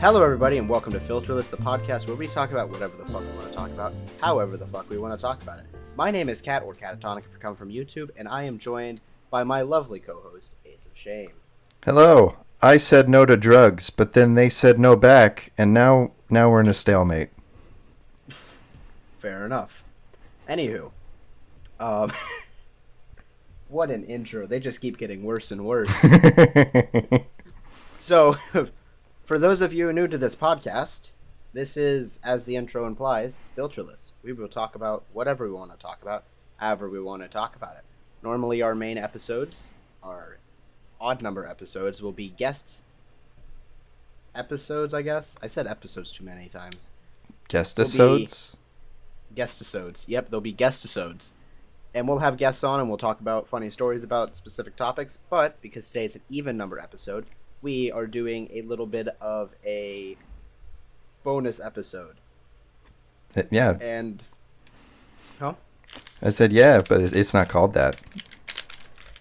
Hello, everybody, and welcome to FILTERLESS, the podcast where we talk about whatever the fuck we want to talk about, however the fuck we want to talk about it. My name is Cat, or Catatonic if you're coming from YouTube, and I am joined by my lovely co-host, AceofShame. Hello. I said no to drugs, but then they said no back, and now we're in a stalemate. Fair enough. Anywho, what an intro. They just keep getting worse and worse. So, for those of you new to this podcast, this is, as the intro implies, filterless. We will talk about whatever we want to talk about, however we want to talk about it. Normally, our main episodes, our odd number episodes, will be guest episodes, I guess. I said episodes too many times. Guest-episodes? Guest-episodes. Yep, there'll be guest-episodes. And we'll have guests on and we'll talk about funny stories about specific topics. But because today is an even number episode, we are doing a little bit of a bonus episode. Yeah. And, huh? I said yeah, but it's not called that.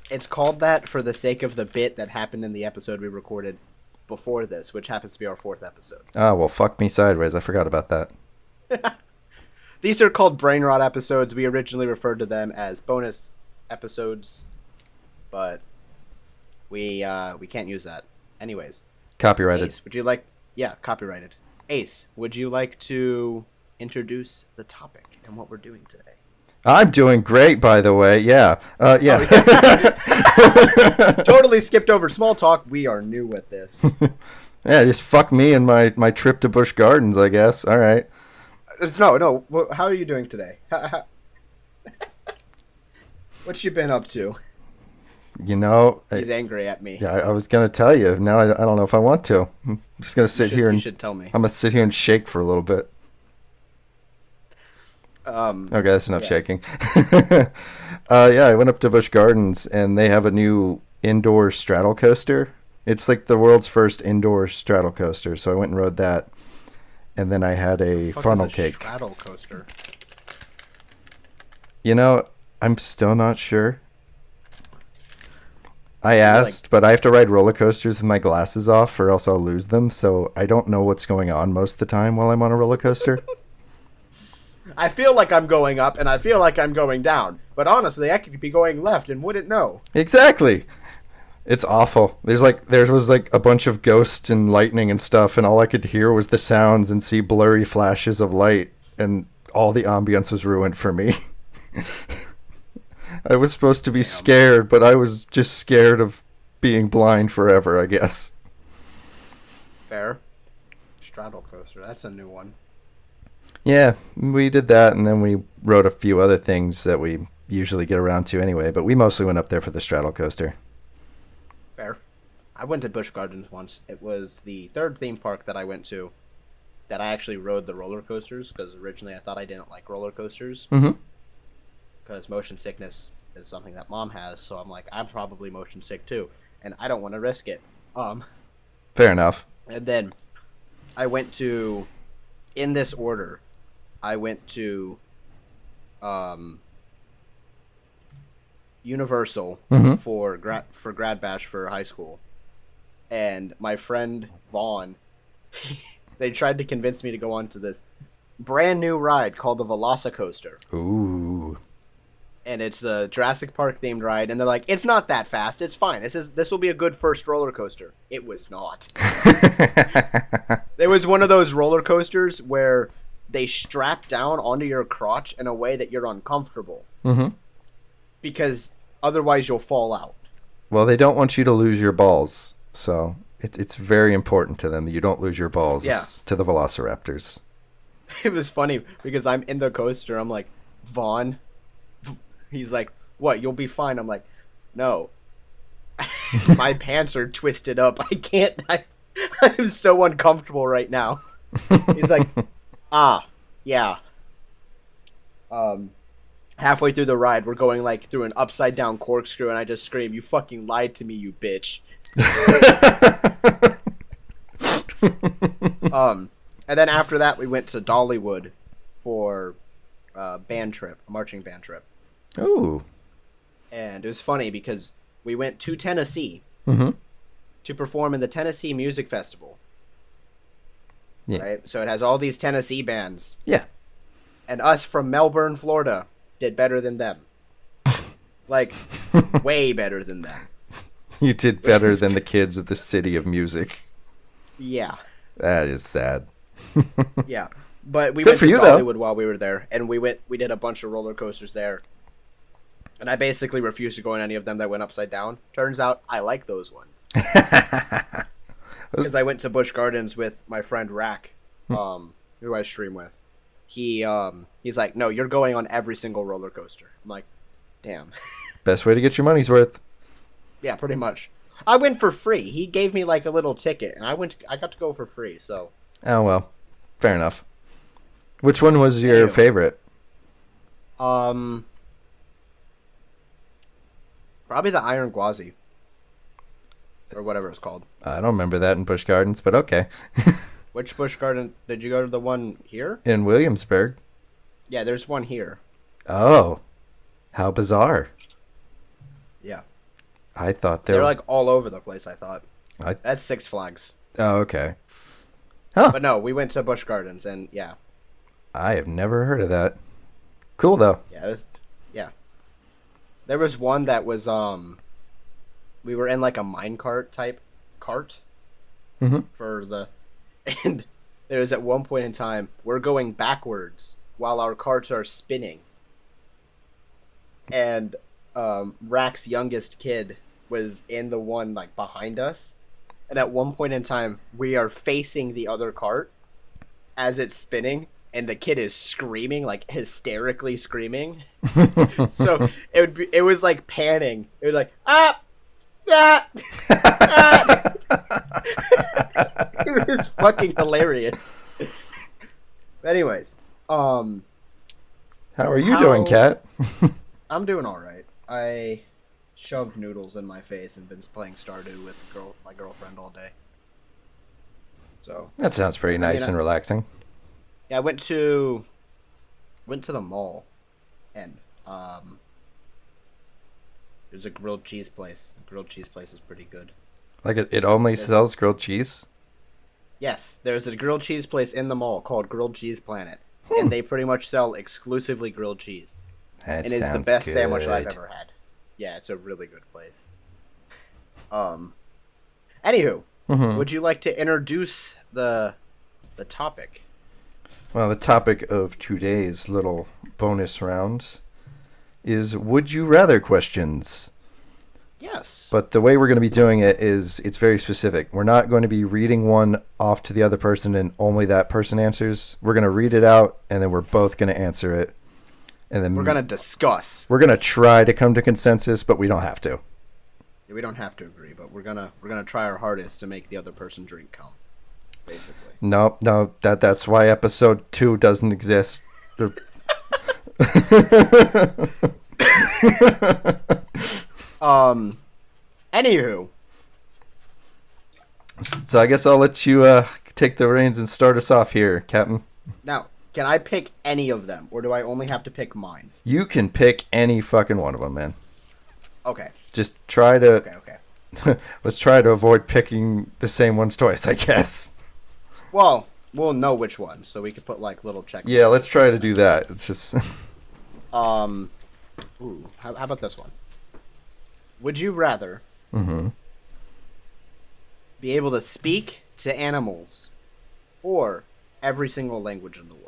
It's called that for the sake of the bit that happened in the episode we recorded before this, which happens to be our 4th episode. Oh, well, fuck me sideways. I forgot about that. These are called Brain Rot episodes. We originally referred to them as bonus episodes, but we can't use that. Anyways. Copyrighted. Ace, would you like... Yeah, copyrighted. Ace, would you like to introduce the topic and what we're doing today? I'm doing great, by the way. Yeah. Yeah. Oh, yeah. Totally skipped over small talk. We are new at this. Yeah, just fuck me and my trip to Busch Gardens, I guess. All right. No. How are you doing today? What you been up to? You know, he's angry at me. Yeah, I was gonna tell you. Now I don't know if I want to. I'm just gonna sit here and you should tell me. I'm gonna sit here and shake for a little bit. Okay, that's enough shaking. Yeah, I went up to Busch Gardens and they have a new indoor straddle coaster. It's like the world's first indoor straddle coaster. So I went and rode that, and then I had a funnel cake. Straddle coaster. You know, I'm still not sure. I asked, but I have to ride roller coasters with my glasses off or else I'll lose them, so I don't know what's going on most of the time while I'm on a roller coaster. I feel like I'm going up and I feel like I'm going down, but honestly, I could be going left and wouldn't know. Exactly. It's awful. There was a bunch of ghosts and lightning and stuff, and all I could hear was the sounds and see blurry flashes of light, and all the ambience was ruined for me. I was supposed to be scared, but I was just scared of being blind forever, I guess. Fair. Straddle coaster, that's a new one. Yeah, we did that, and then we rode a few other things that we usually get around to anyway, but we mostly went up there for the straddle coaster. Fair. I went to Busch Gardens once. It was the 3rd theme park that I went to that I actually rode the roller coasters, because originally I thought I didn't like roller coasters. Mm-hmm. Because motion sickness is something that Mom has, so I'm like, I'm probably motion sick too, and I don't want to risk it. Fair enough. And then I went to, in this order, I went to Universal for grad bash for high school, and my friend Vaughn, they tried to convince me to go on to this brand new ride called the Velocicoaster. Ooh. And it's a Jurassic Park themed ride, and they're like, it's not that fast, it's fine. This will be a good first roller coaster. It was not. It was one of those roller coasters where they strap down onto your crotch in a way that you're uncomfortable. Mm-hmm. Because otherwise you'll fall out. Well, they don't want you to lose your balls, so it's very important to them that you don't lose your balls. Yeah. To the Velociraptors. It was funny because I'm in the coaster, I'm like, Vaughn. He's like, what, you'll be fine. I'm like, no. My pants are twisted up. I can't. I'm so uncomfortable right now. He's like, yeah. Halfway through the ride, we're going like through an upside down corkscrew, and I just scream, you fucking lied to me, you bitch. And then after that, we went to Dollywood for a marching band trip. Ooh. And it was funny because we went to Tennessee mm-hmm. to perform in the Tennessee Music Festival. Yeah. right? So it has all these Tennessee bands. Yeah. And us from Melbourne, Florida, did better than them. Like, way better than them. You did better than the kids of the city of music. Yeah. That is sad. Yeah. But we Good went for to you, though. Hollywood while we were there, and we did a bunch of roller coasters there. And I basically refused to go on any of them that went upside down. Turns out I like those ones. Because I went to Busch Gardens with my friend Rack, who I stream with. He's like, no, you're going on every single roller coaster. I'm like, damn. Best way to get your money's worth. Yeah, pretty much. I went for free. He gave me like a little ticket, and I got to go for free. So. Oh well, fair enough. Which one was your favorite? Probably the Iron Gwazi, or whatever it's called. I don't remember that in Busch Gardens, but okay. Which Busch Garden did you go to? The one here? In Williamsburg. Yeah, there's one here. Oh, how bizarre! Yeah. I thought they're like all over the place. I thought that's Six Flags. Oh, okay. Huh? But no, we went to Busch Gardens, and yeah. I have never heard of that. Cool though. Yeah, there was one that was we were in like a minecart type cart for the, and there was at one point in time we're going backwards while our carts are spinning, and Rack's youngest kid was in the one like behind us, and at one point in time we are facing the other cart as it's spinning, and the kid is screaming, like hysterically screaming. So it was like panning. It was like ah. It was fucking hilarious. But anyways, how are you doing, Kat? I'm doing all right. I shoved noodles in my face and been playing Stardew with my girlfriend all day. So that sounds pretty nice and relaxing. Yeah, I went to the mall, and there's a grilled cheese place. The grilled cheese place is pretty good. Like it only sells grilled cheese? Yes, there's a grilled cheese place in the mall called Grilled Cheese Planet, and they pretty much sell exclusively grilled cheese. That and it's the best sandwich I've ever had. Yeah, it's a really good place. Anywho, would you like to introduce the topic? Well, the topic of today's little bonus round is would you rather questions. Yes. But the way we're going to be doing it is it's very specific. We're not going to be reading one off to the other person and only that person answers. We're going to read it out and then we're both going to answer it. And then we're going to discuss. We're going to try to come to consensus, but we don't have to. Yeah, we don't have to agree, but we're going to try our hardest to make the other person drink come. Basically. No, that's why episode 2 doesn't exist. Anywho. So I guess I'll let you take the reins and start us off here, Captain. Now, can I pick any of them, or do I only have to pick mine? You can pick any fucking one of them, man. Okay. Just try to... Okay. Let's try to avoid picking the same ones twice, I guess. Well, we'll know which one, so we could put like little check. Yeah, let's try to do that. It's just... Ooh, how about this one? Would you rather be able to speak to animals or every single language in the world?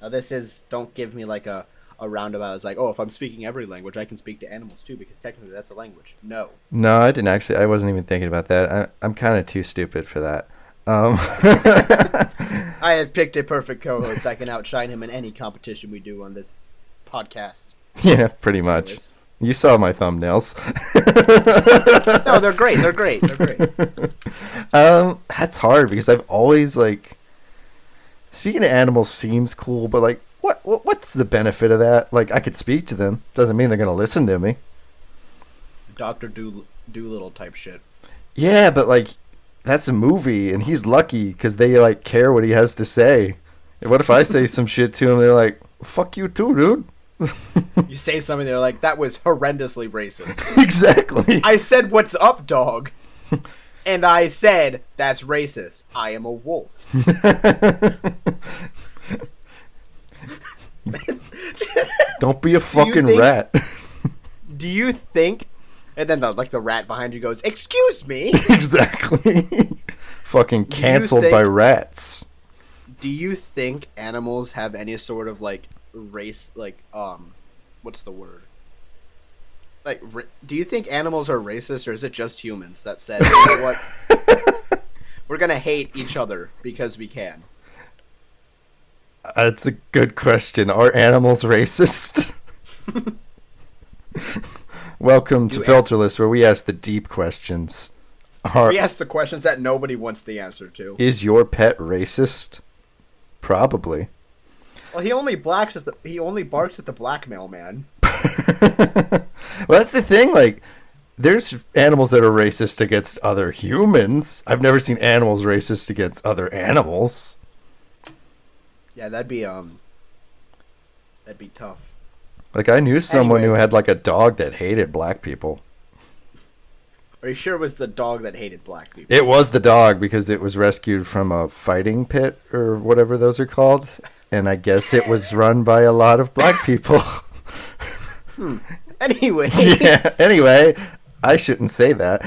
Now this is, don't give me like a roundabout. It's like, oh, if I'm speaking every language, I can speak to animals too, because technically that's a language. No, I didn't actually. I wasn't even thinking about that. I'm kind of too stupid for that. I have picked a perfect co-host. I can outshine him in any competition we do on this podcast. Yeah, pretty much. Anyways. You saw my thumbnails. No, they're great. They're great. That's hard because I've always like speaking to animals seems cool, but like what's the benefit of that? Like I could speak to them, doesn't mean they're gonna listen to me. Dr. Doolittle type shit. Yeah, but like that's a movie, and he's lucky because they like care what he has to say. And what if I say some shit to him? They're like, "Fuck you too, dude." You say something, they're like, "That was horrendously racist." Exactly. I said, "What's up, dog?" And I said, that's racist. I am a wolf. Don't be a fucking rat. Do you think... And then the rat behind you goes, excuse me? Exactly. Fucking canceled by rats. Do you think animals have any sort of, like, race, like, what's the word? Like, do you think animals are racist, or is it just humans that said, you know what? We're gonna hate each other because we can. That's a good question. Are animals racist? Welcome to FILTERLESS, where we ask the deep questions. We ask the questions that nobody wants the answer to. Is your pet racist? Probably. Well, he only barks at the blackmail man. Well, that's the thing. Like, there's animals that are racist against other humans. I've never seen animals racist against other animals. Yeah, that'd be tough. Like, I knew someone who had like a dog that hated black people. Are you sure it was the dog that hated black people? It was the dog because it was rescued from a fighting pit or whatever those are called. And I guess it was run by a lot of black people. Anyway. Yeah, anyway, I shouldn't say that.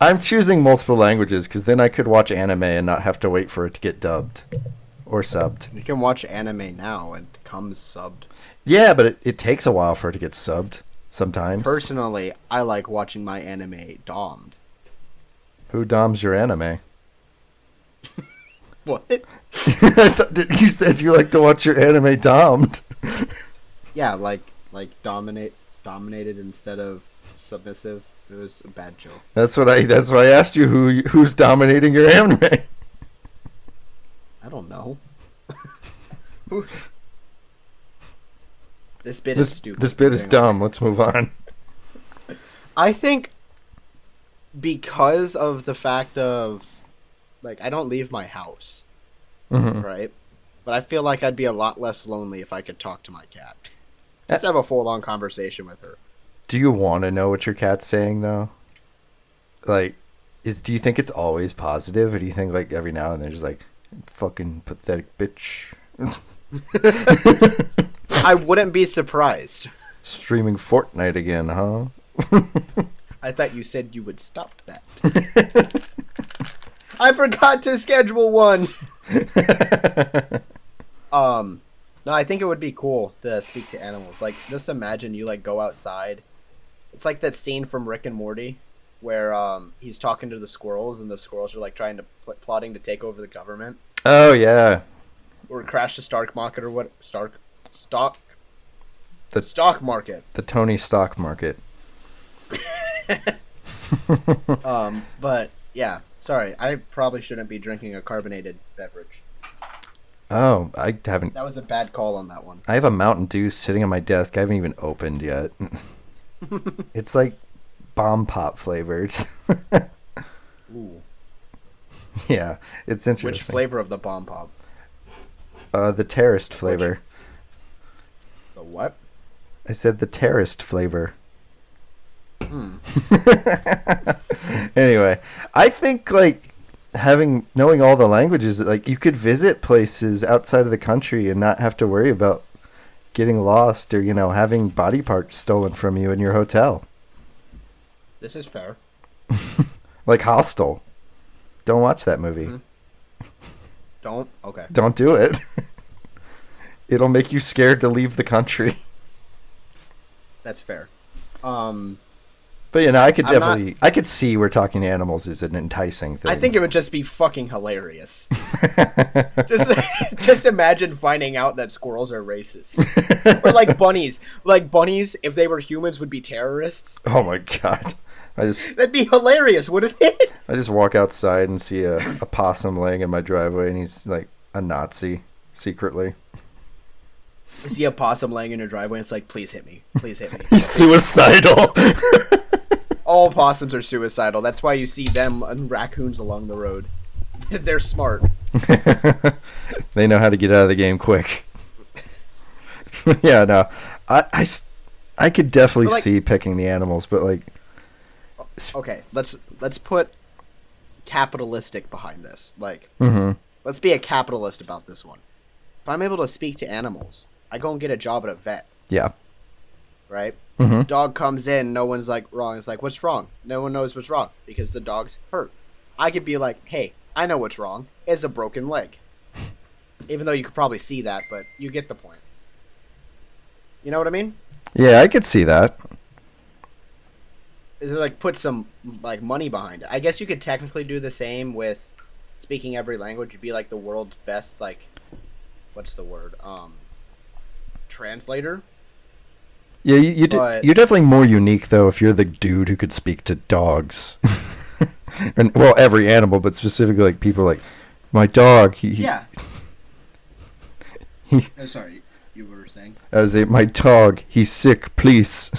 I'm choosing multiple languages because then I could watch anime and not have to wait for it to get dubbed or subbed. You can watch anime now and it comes subbed. Yeah, but it takes a while for it to get subbed sometimes. Personally, I like watching my anime dommed. Who doms your anime? What? I thought you said you like to watch your anime dommed. Yeah, like dominated instead of submissive. It was a bad joke. That's why I asked you who's dominating your anime. I don't know. This bit is stupid. This bit is dumb. Let's move on. I think because of the fact of, like, I don't leave my house, right? But I feel like I'd be a lot less lonely if I could talk to my cat. Just have a full-on conversation with her. Do you want to know what your cat's saying, though? Like, do you think it's always positive, or do you think, like, every now and then just like, fucking pathetic bitch? I wouldn't be surprised. Streaming Fortnite again, huh? I thought you said you would stop that. I forgot to schedule one. No, I think it would be cool to speak to animals. Like, just imagine you, like, go outside. It's like that scene from Rick and Morty where he's talking to the squirrels and the squirrels are, like, trying to plotting to take over the government. Oh, yeah. Or crash the stock market or what? Stock market. The Tony stock market. But, yeah. Sorry, I probably shouldn't be drinking a carbonated beverage. Oh, I haven't. That was a bad call on that one. I have a Mountain Dew sitting on my desk. I haven't even opened yet. It's like bomb pop flavored. Ooh. Yeah, it's interesting. Which flavor of the bomb pop? The terrorist flavor. The what? I said the terrorist flavor. Anyway, I think, like, knowing all the languages, like, you could visit places outside of the country and not have to worry about getting lost or, you know, having body parts stolen from you in your hotel. This is fair. Like Hostel. Don't watch that movie. Don't? Okay. Don't do it. It'll make you scared to leave the country. That's fair. But, you know, I could see where talking to animals is an enticing thing. I think it would just be fucking hilarious. just imagine finding out that squirrels are racist. Or like bunnies. Like bunnies, if they were humans, would be terrorists. Oh my god. That'd be hilarious, wouldn't it? I just walk outside and see a possum laying in my driveway, and he's like a Nazi secretly. You see a possum laying in your driveway, and it's like, please hit me. Please hit me. He's suicidal. All possums are suicidal. That's why you see them and raccoons along the road. They're smart. They know how to get out of the game quick. Yeah, no. I could definitely see picking the animals, but, like, okay, let's put capitalistic behind this. Like, Mm-hmm. let's be a capitalist about this one. If I'm able to speak to animals, I go and get a job at a vet, Yeah. right? Mm-hmm. Dog comes in, no one's like wrong. It's like, what's wrong? No one knows what's wrong because the dog's hurt. I could be like, hey, I know what's wrong. It's a broken leg. Even though you could probably see that, but you get the point. You know what I mean? Yeah, I could see that. Is it like put some like money behind it? I guess you could technically do the same with speaking every language. You'd be like the world's best, like, what's the word? Translator. Yeah, But- you're definitely more unique though if you're the dude who could speak to dogs, and well, every animal, but specifically like people like my dog. Yeah. Oh, sorry, you were saying. I was like, my dog. He's sick. Please.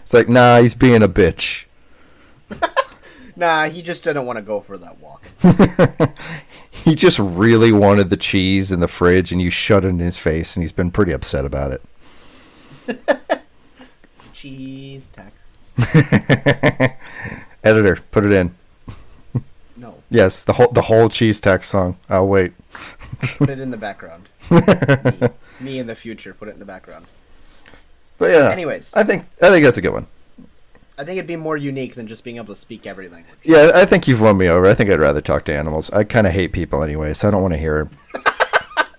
It's like, nah, he's being a bitch. Nah, he just didn't want to go for that walk. He just really wanted the cheese in the fridge, and you shut it in his face, and he's been pretty upset about it. Cheese tax. Editor, put it in. No, Yes, the whole cheese tax song. I'll wait. put it in the background. Me in the future, put it in the background. But yeah. Anyways. I think that's a good one. I think it'd be more unique than just being able to speak every language. Yeah, I think you've won me over. I think I'd rather talk to animals. I kind of hate people anyway, so I don't want to hear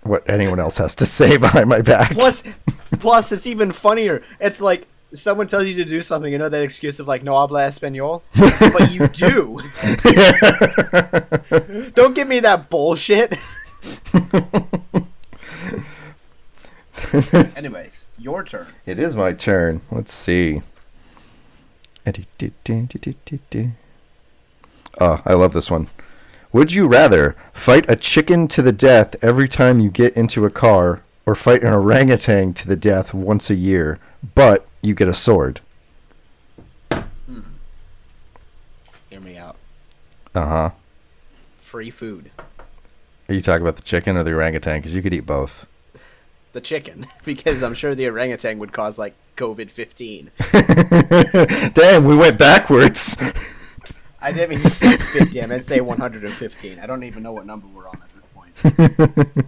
what anyone else has to say behind my back. Plus, it's even funnier. It's like someone tells you to do something, you know that excuse of like, no habla español? But you do. Don't give me that bullshit. Anyways, your turn. It is my turn. Let's see. Oh, I love this one. Would you rather fight a chicken to the death every time you get into a car, or fight an orangutan to the death once a year, but you get a sword? Hear me out. Uh-huh. Free food. Are you talking about the chicken or the orangutan? Because you could eat both. The chicken. Because I'm sure the orangutan would cause like COVID-15. Damn, we went backwards. I didn't mean to say 50. I meant to say 115. I don't even know what number we're on at this point.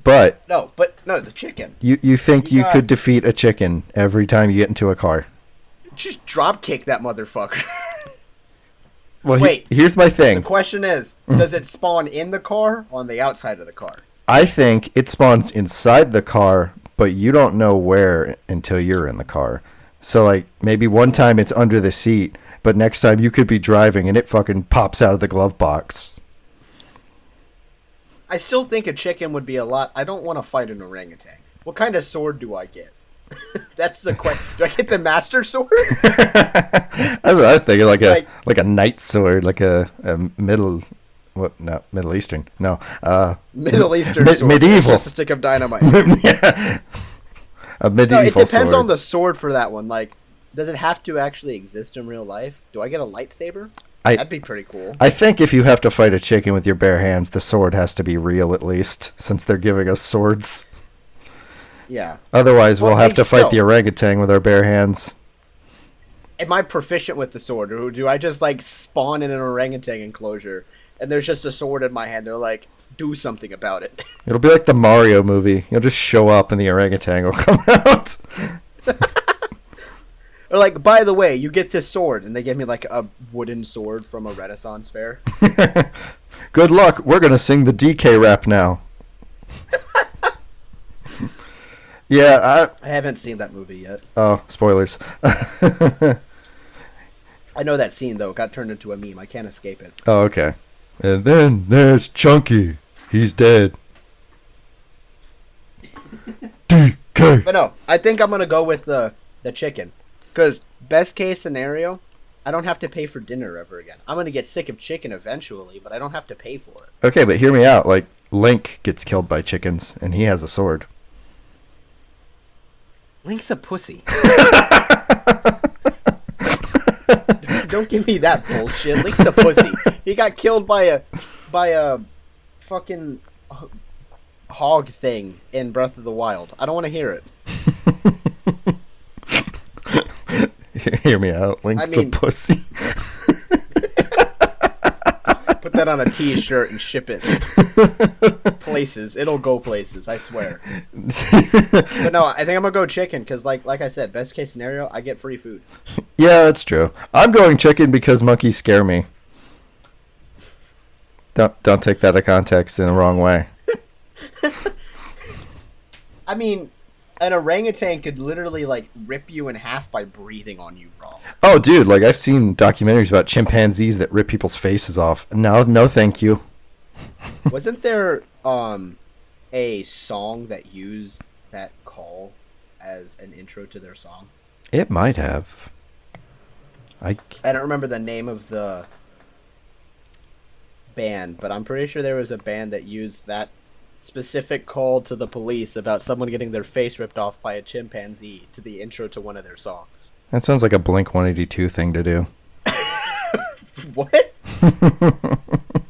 But No, the chicken. you think You you got- could defeat a chicken every time you get into a car? Just drop kick that motherfucker. Well, Wait. here's my thing. The question is, does it spawn in the car or on the outside of the car? I think it spawns inside the car, but you don't know where until you're in the car. So, like, maybe one time it's under the seat, but next time you could be driving and it fucking pops out of the glove box. I still think a chicken would be a lot. I don't want to fight an orangutan. What kind of sword do I get? That's the question. Do I get the master sword? That's what I was thinking, like a knight sword, like a Middle Eastern. No. Middle Eastern sword. medieval. Just a stick of dynamite. Yeah. A No, medieval it depends sword. on the sword for that one. Like, does it have to actually exist in real life? Do I get a lightsaber? That'd be pretty cool. I think if you have to fight a chicken with your bare hands, the sword has to be real at least, since they're giving us swords. Yeah. Otherwise, Well, we'll have hey, to fight still. the orangutan with our bare hands. Am I proficient with the sword, or do I just like spawn in an orangutan enclosure and there's just a sword in my hand? They're like, do something about it. It'll be like the Mario movie. You'll just show up and the orangutan will come out. Or like, by the way, you get this sword, and they give me like a wooden sword from a Renaissance fair. Good luck. We're going to sing the DK rap now. Yeah, I haven't seen that movie yet. oh, spoilers. I know that scene though. It got turned into a meme. I can't escape it. Oh, okay. And then there's Chunky. He's dead. DK. But no, I think I'm gonna go with the chicken, because best case scenario, I don't have to pay for dinner ever again. I'm gonna get sick of chicken eventually, but I don't have to pay for it. Okay, but hear me out. Like, Link gets killed by chickens, and he has a sword. Link's a pussy. Don't give me that bullshit. Link's a pussy. He got killed by a fucking hog thing in Breath of the Wild. I don't want to hear it. Hear me out. Links I mean- of pussy. Put that on a t-shirt and ship it places. It'll go places, I swear. But no, I think I'm gonna go chicken because, like I said, best case scenario, I get free food. Yeah, that's true. I'm going chicken because monkeys scare me. Don't take that out of context in the wrong way. I mean, an orangutan could literally like rip you in half by breathing on you wrong. Oh, dude, like I've seen documentaries about chimpanzees that rip people's faces off. No, thank you. Wasn't there a song that used that call as an intro to their song? It might have. I don't remember the name of the band, but I'm pretty sure there was a band that used that specific call to the police about someone getting their face ripped off by a chimpanzee to the intro to one of their songs. That sounds like a Blink-182 thing to do. What?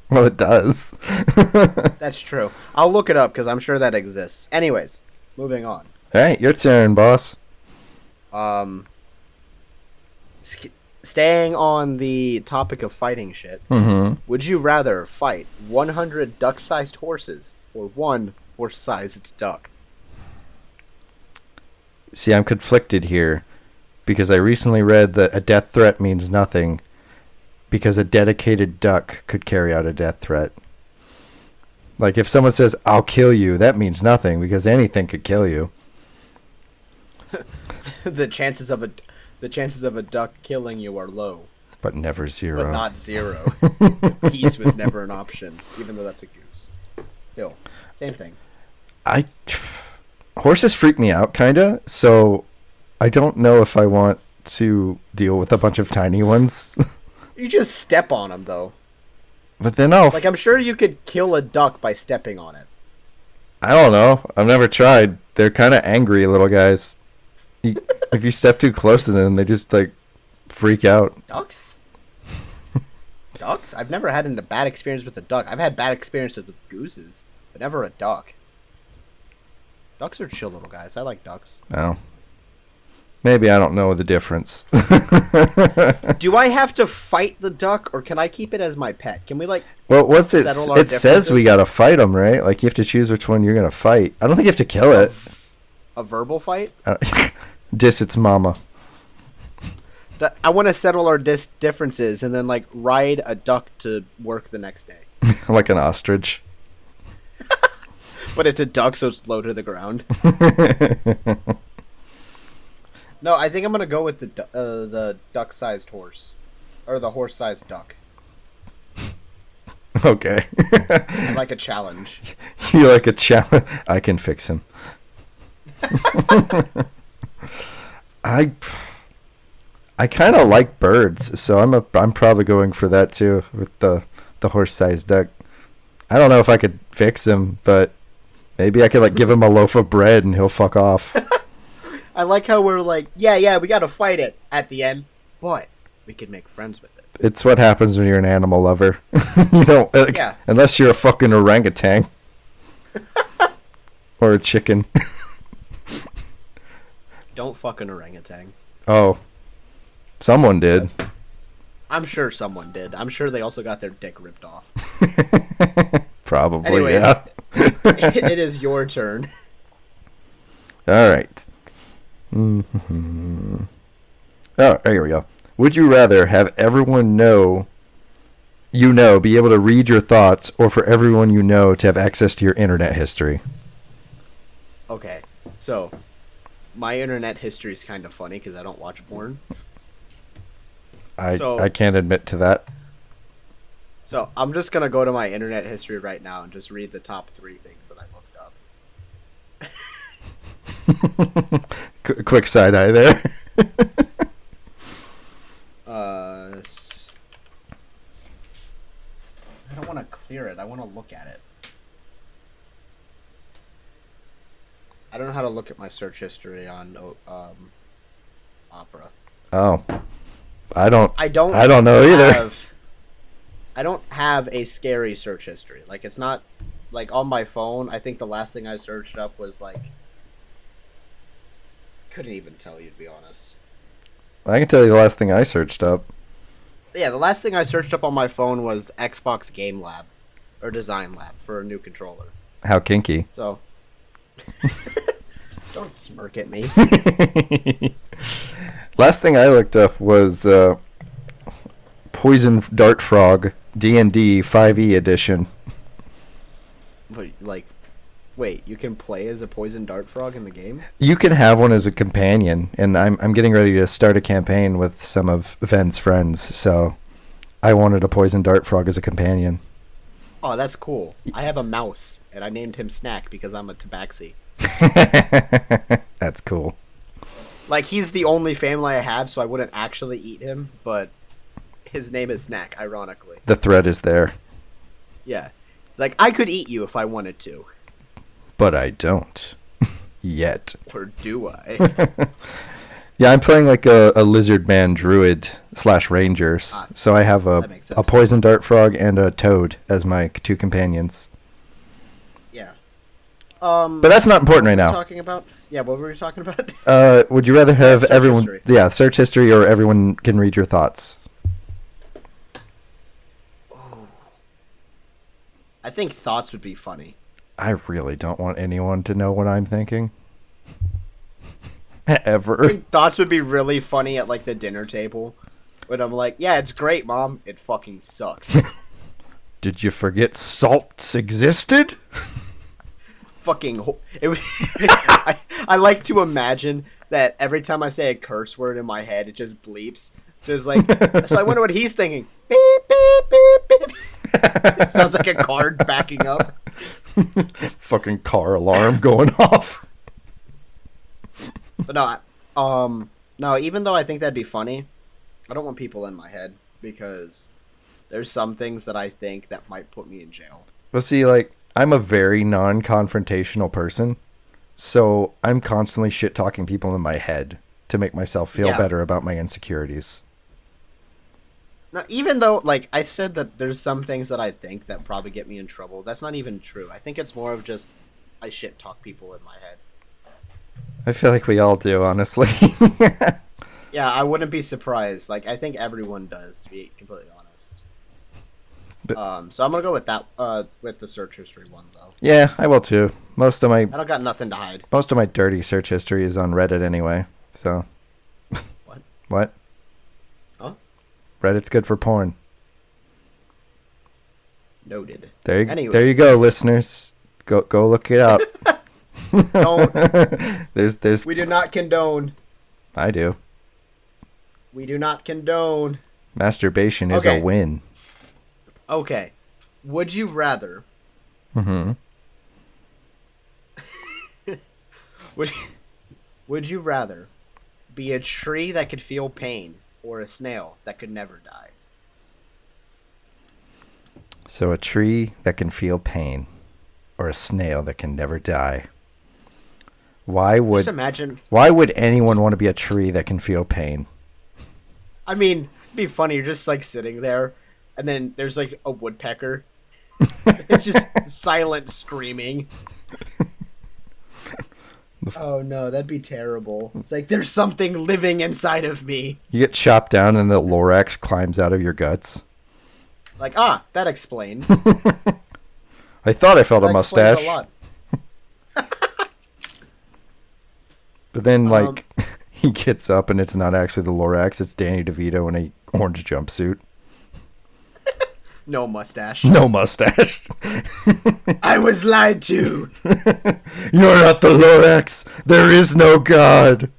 Well, it does. That's true. I'll look it up because I'm sure that exists. Anyways, moving on. All right, your turn, boss. Staying on the topic of fighting shit, would you rather fight 100 duck-sized horses or one horse-sized duck? See, I'm conflicted here because I recently read that a death threat means nothing because a dedicated duck could carry out a death threat. Like if someone says, "I'll kill you," that means nothing because anything could kill you. The chances of a duck killing you are low, but never zero. but not zero. Peace was never an option, even though that's a goose. Still, same thing. Horses freak me out, kinda. So I don't know if I want to deal with a bunch of tiny ones. You just step on them, though. But then I'm sure you could kill a duck by stepping on it. I don't know. I've never tried. They're kind of angry little guys. If you step too close to them, they just like freak out. Ducks? Ducks? I've never had a bad experience with a duck. I've had bad experiences with gooses, but never a duck. Ducks are chill little guys. I like ducks. Oh. Maybe I don't know the difference. Do I have to fight the duck, or can I keep it as my pet? Can we Well, what's it? settle our It says we differences? gotta fight them, right? Like you have to choose which one you're gonna fight. I don't think you have to kill it. A verbal fight? Diss its mama. I want to settle our differences and then ride a duck to work the next day. Like an ostrich. But it's a duck, so it's low to the ground. No, I think I'm gonna go with the duck-sized horse, or the horse-sized duck. Okay. I like a challenge. You like a challenge? I can fix him. I kind of like birds, so I'm probably going for that too with the horse-sized duck. I don't know if I could fix him, but maybe I could give him a loaf of bread and he'll fuck off. I like how we're yeah, we gotta fight it at the end, but we can make friends with it. It's what happens when you're an animal lover. You don't, Yeah. unless you're a fucking orangutan or a chicken. Don't fuck an orangutan. Oh, someone did. I'm sure someone did. I'm sure they also got their dick ripped off. Probably, Anyways, yeah. It is your turn. All right. Mm-hmm. Oh, here we go. Would you rather have everyone be able to read your thoughts, or for everyone you know to have access to your internet history? Okay, so my internet history is kind of funny because I don't watch porn. I can't admit to that. So I'm just gonna go to my internet history right now and just read the top 3 things that I looked up. Quick side eye there. I don't want to clear it. I want to look at it. I don't know how to look at my search history on Opera. Oh, I don't know either. I don't have a scary search history. It's not on my phone. I think the last thing I searched up was couldn't even tell you, to be honest. I can tell you the last thing I searched up. Yeah, the last thing I searched up on my phone was Xbox Game Lab or Design Lab for a new controller. How kinky. So don't smirk at me. Last thing I looked up was Poison Dart Frog D&D 5e edition. But like, wait, you can play as a poison dart frog in the game? You can have one as a companion, and I'm getting ready to start a campaign with some of Ven's friends, so I wanted a poison dart frog as a companion. Oh, that's cool. I have a mouse, and I named him Snack because I'm a tabaxi. That's cool. Like, he's the only family I have, so I wouldn't actually eat him, but his name is Snack, ironically. The thread is there. Yeah. It's like, I could eat you if I wanted to. But I don't. Yet. Or do I? Yeah, I'm playing like a lizard man druid / rangers. So I have a poison dart frog and a toad as my 2 companions. Yeah. But that's not important right now. Talking about? Yeah, what were we talking about? Would you rather have search everyone... history. Yeah, search history or everyone can read your thoughts? I think thoughts would be funny. I really don't want anyone to know what I'm thinking. Ever. I think thoughts would be really funny at, like, the dinner table. When I'm like, yeah, it's great, Mom. It fucking sucks. Did you forget salts existed? I like to imagine that every time I say a curse word in my head, it just bleeps. So it's like, so I wonder what he's thinking. Beep, beep, beep, beep. It sounds like a car backing up. Fucking car alarm going off. But no, even though I think that'd be funny, I don't want people in my head because there's some things that I think that might put me in jail. Well, see, like, I'm a very non-confrontational person, so I'm constantly shit-talking people in my head to make myself feel better about my insecurities. Now, even though, like, I said that there's some things that I think that probably get me in trouble, that's not even true. I think it's more of just I shit-talk people in my head. I feel like we all do, honestly. Yeah, I wouldn't be surprised. Like, I think everyone does, to be completely honest. But, so I'm gonna go with that, with the search history one, though. Yeah, I will too. I don't got nothing to hide. Most of my dirty search history is on Reddit anyway, so... What? What? Huh? Reddit's good for porn. Noted. There you go, listeners. Go look it up. Don't. There's. We do not condone. I do. We do not condone. Masturbation is a win. Okay. Would you rather? Mm-hmm. Would you rather be a tree that could feel pain or a snail that could never die? So a tree that can feel pain or a snail that can never die. Why would anyone want to be a tree that can feel pain? I mean, it'd be funny. You're just like sitting there, and then there's like a woodpecker. It's just silent screaming. Oh no, that'd be terrible. It's like there's something living inside of me. You get chopped down and the Lorax climbs out of your guts. Like, that explains. I thought I felt a mustache. A lot. But then, like, he gets up and it's not actually the Lorax, it's Danny DeVito in a orange jumpsuit. No mustache. No mustache. I was lied to. You're not the Lorax. There is no God.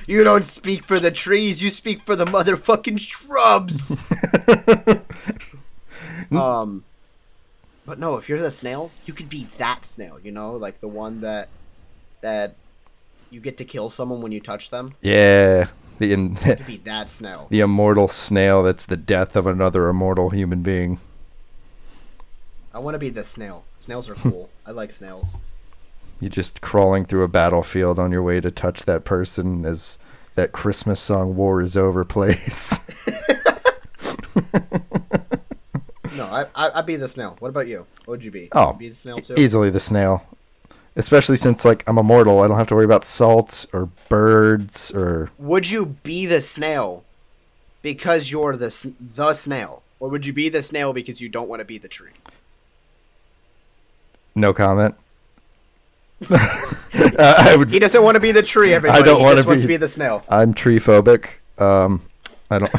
You don't speak for the trees. You speak for the motherfucking shrubs. But no, if you're the snail, you could be that snail. You know, like the one that you get to kill someone when you touch them. Yeah. You could be that snail. The immortal snail that's the death of another immortal human being. I want to be the snail. Snails are cool. I like snails. You're just crawling through a battlefield on your way to touch that person as that Christmas song "War Is Over" plays. No, I'd be the snail. What about you? What would you be? Oh, be the snail too? Easily the snail. Especially since like I'm immortal, I don't have to worry about salt or birds or. Would you be the snail because you're the snail, or would you be the snail because you don't want to be the tree? No comment. I would. He doesn't want to be the tree. Everybody. I don't he want just to wants to be the snail. I'm tree phobic. I don't.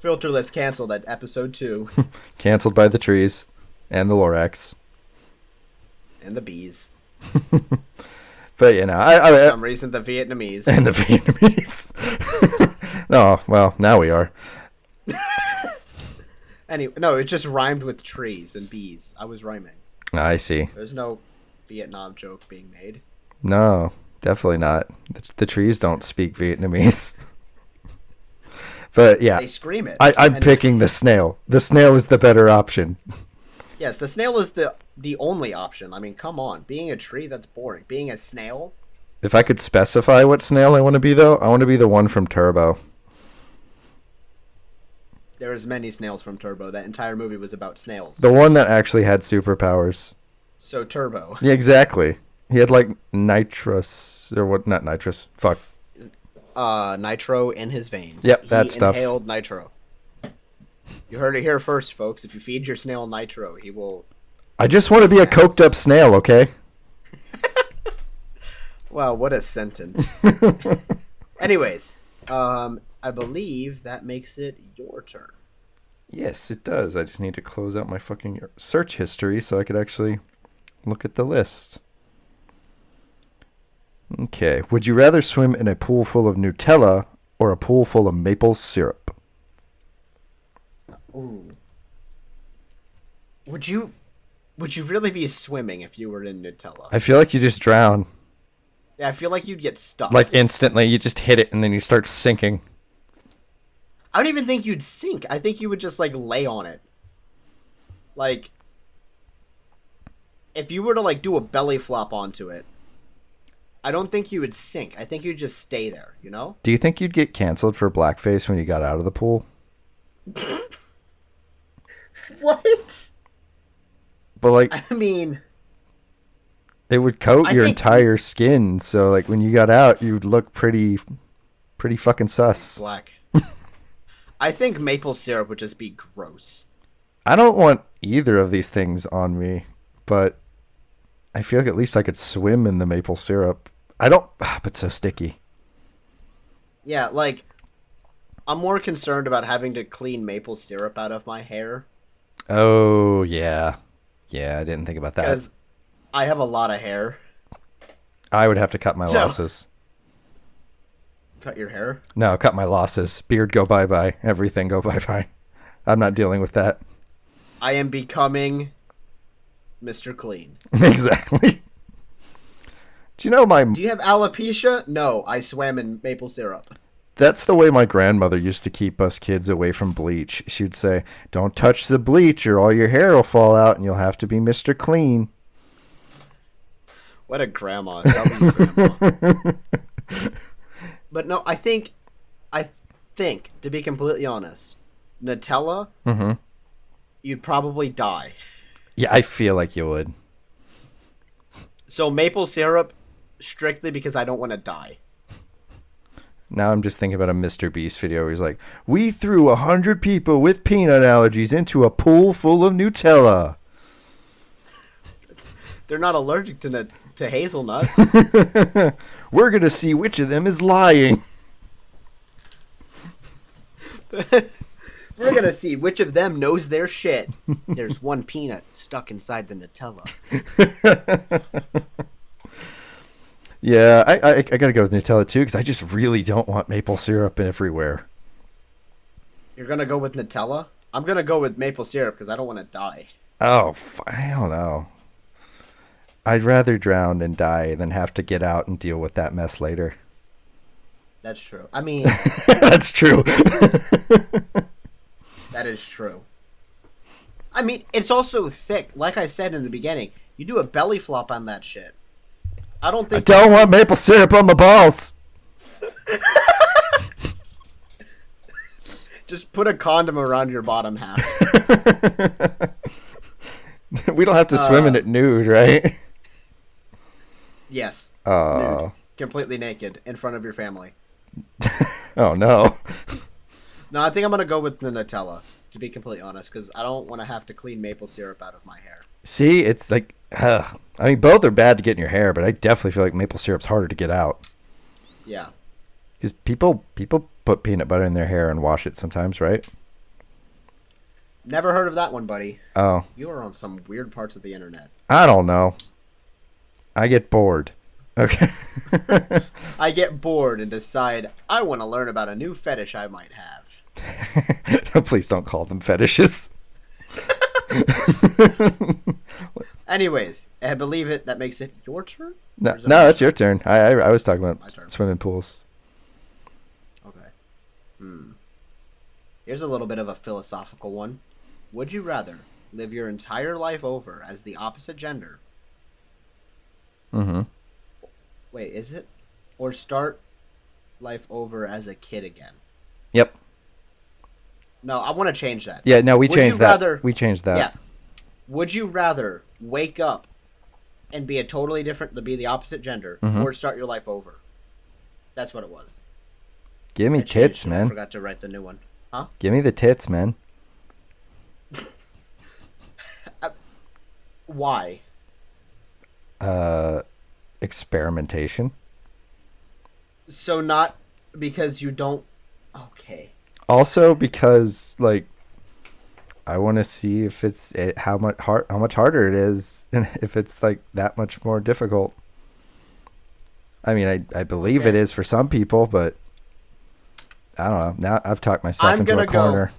Filterless canceled at episode 2. Canceled by the trees and the Lorax And the bees. But you know, For some reason, the Vietnamese. And the Vietnamese. No, well, now we are. Anyway, no, it just rhymed with trees and bees. I was rhyming. I see. There's no Vietnam joke being made. No, definitely not. The trees don't speak Vietnamese. But yeah, They scream it. I'm picking the snail. The snail is the better option. Yes, the snail is the only option. I mean, come on. Being a tree, that's boring. Being a snail? If I could specify what snail I want to be, though, I want to be the one from Turbo. There was many snails from Turbo. That entire movie was about snails. The one that actually had superpowers. So Turbo. Yeah, exactly. He had like nitrous or what? Not nitrous. Fuck. Nitro in his veins. Yep, that stuff. He inhaled nitro. You heard it here first, folks. If you feed your snail nitro, he will... I just want to be a coked up snail, okay? Wow, what a sentence. Anyways, I believe that makes it your turn. Yes, it does. I just need to close out my fucking search history so I could actually look at the list. Okay. Would you rather swim in a pool full of Nutella or a pool full of maple syrup? Ooh. Would you really be swimming if you were in Nutella? I feel like you just drown. Yeah, I feel like you'd get stuck. Like instantly. You just hit it and then you start sinking. I don't even think you'd sink. I think you would just, like, lay on it. Like, if you were to, like, do a belly flop onto it, I don't think you would sink. I think you'd just stay there, you know? Do you think you'd get canceled for blackface when you got out of the pool? What? But, like... I mean... It would coat your entire skin, so, like, when you got out, you'd look pretty fucking sus. Black. I think maple syrup would just be gross. I don't want either of these things on me, but I feel like at least I could swim in the maple syrup. I don't, but so sticky. Yeah, like, I'm more concerned about having to clean maple syrup out of my hair. Oh, yeah. Yeah, I didn't think about that. Because I have a lot of hair. I would have to cut my losses. Cut your hair? No, cut my losses. Beard go bye-bye. Everything go bye-bye. I'm not dealing with that. I am becoming Mr. Clean. Exactly. Do you know Do you have alopecia? No, I swam in maple syrup. That's the way my grandmother used to keep us kids away from bleach. She'd say, don't touch the bleach or all your hair will fall out and you'll have to be Mr. Clean. What a grandma. W grandma. But no, I think, to be completely honest, Nutella, you'd probably die. Yeah, I feel like you would. So maple syrup, strictly because I don't want to die. Now I'm just thinking about a Mr. Beast video where he's like, we threw 100 people with peanut allergies into a pool full of Nutella. They're not allergic to hazelnuts. We're going to see which of them is lying. We're going to see which of them knows their shit. There's one peanut stuck inside the Nutella. Yeah, I got to go with Nutella too because I just really don't want maple syrup everywhere. You're going to go with Nutella? I'm going to go with maple syrup because I don't want to die. Oh, I don't know. I'd rather drown and die than have to get out and deal with that mess later. That's true. I mean... That's true. That is true. I mean, it's also thick. Like I said in the beginning, you do a belly flop on that shit. I don't think... I don't want maple syrup on my balls. Just put a condom around your bottom half. We don't have to swim in it nude, right? Yes. Oh. Nude. Completely naked in front of your family. Oh no. No, I think I'm gonna go with the Nutella, to be completely honest, because I don't want to have to clean maple syrup out of my hair. See, it's like, I mean, both are bad to get in your hair, but I definitely feel like maple syrup's harder to get out. Yeah. Because people put peanut butter in their hair and wash it sometimes, right? Never heard of that one, buddy. Oh. You are on some weird parts of the internet. I don't know. I get bored. Okay. I get bored and decide I want to learn about a new fetish I might have. Please don't call them fetishes. Anyways, I believe it. That makes it your turn? No, that's your turn. I was talking about swimming pools. Okay. Here's a little bit of a philosophical one. Would you rather live your entire life over as the opposite gender? Mm-hmm. Wait, is it? Or start life over as a kid again? Yep. No, I want to change that. Yeah, no, we changed that. We changed that. Yeah. Would you rather wake up and be to be the opposite gender, or start your life over? That's what it was. Give me tits, man. I forgot to write the new one. Huh? Give me the tits, man. Why? Experimentation. So not because you don't... Okay. Also because, like, I want to see if how much harder it is, and if it's like that much more difficult. I mean, I believe it is for some people, but I don't know. Now I've talked myself into a corner.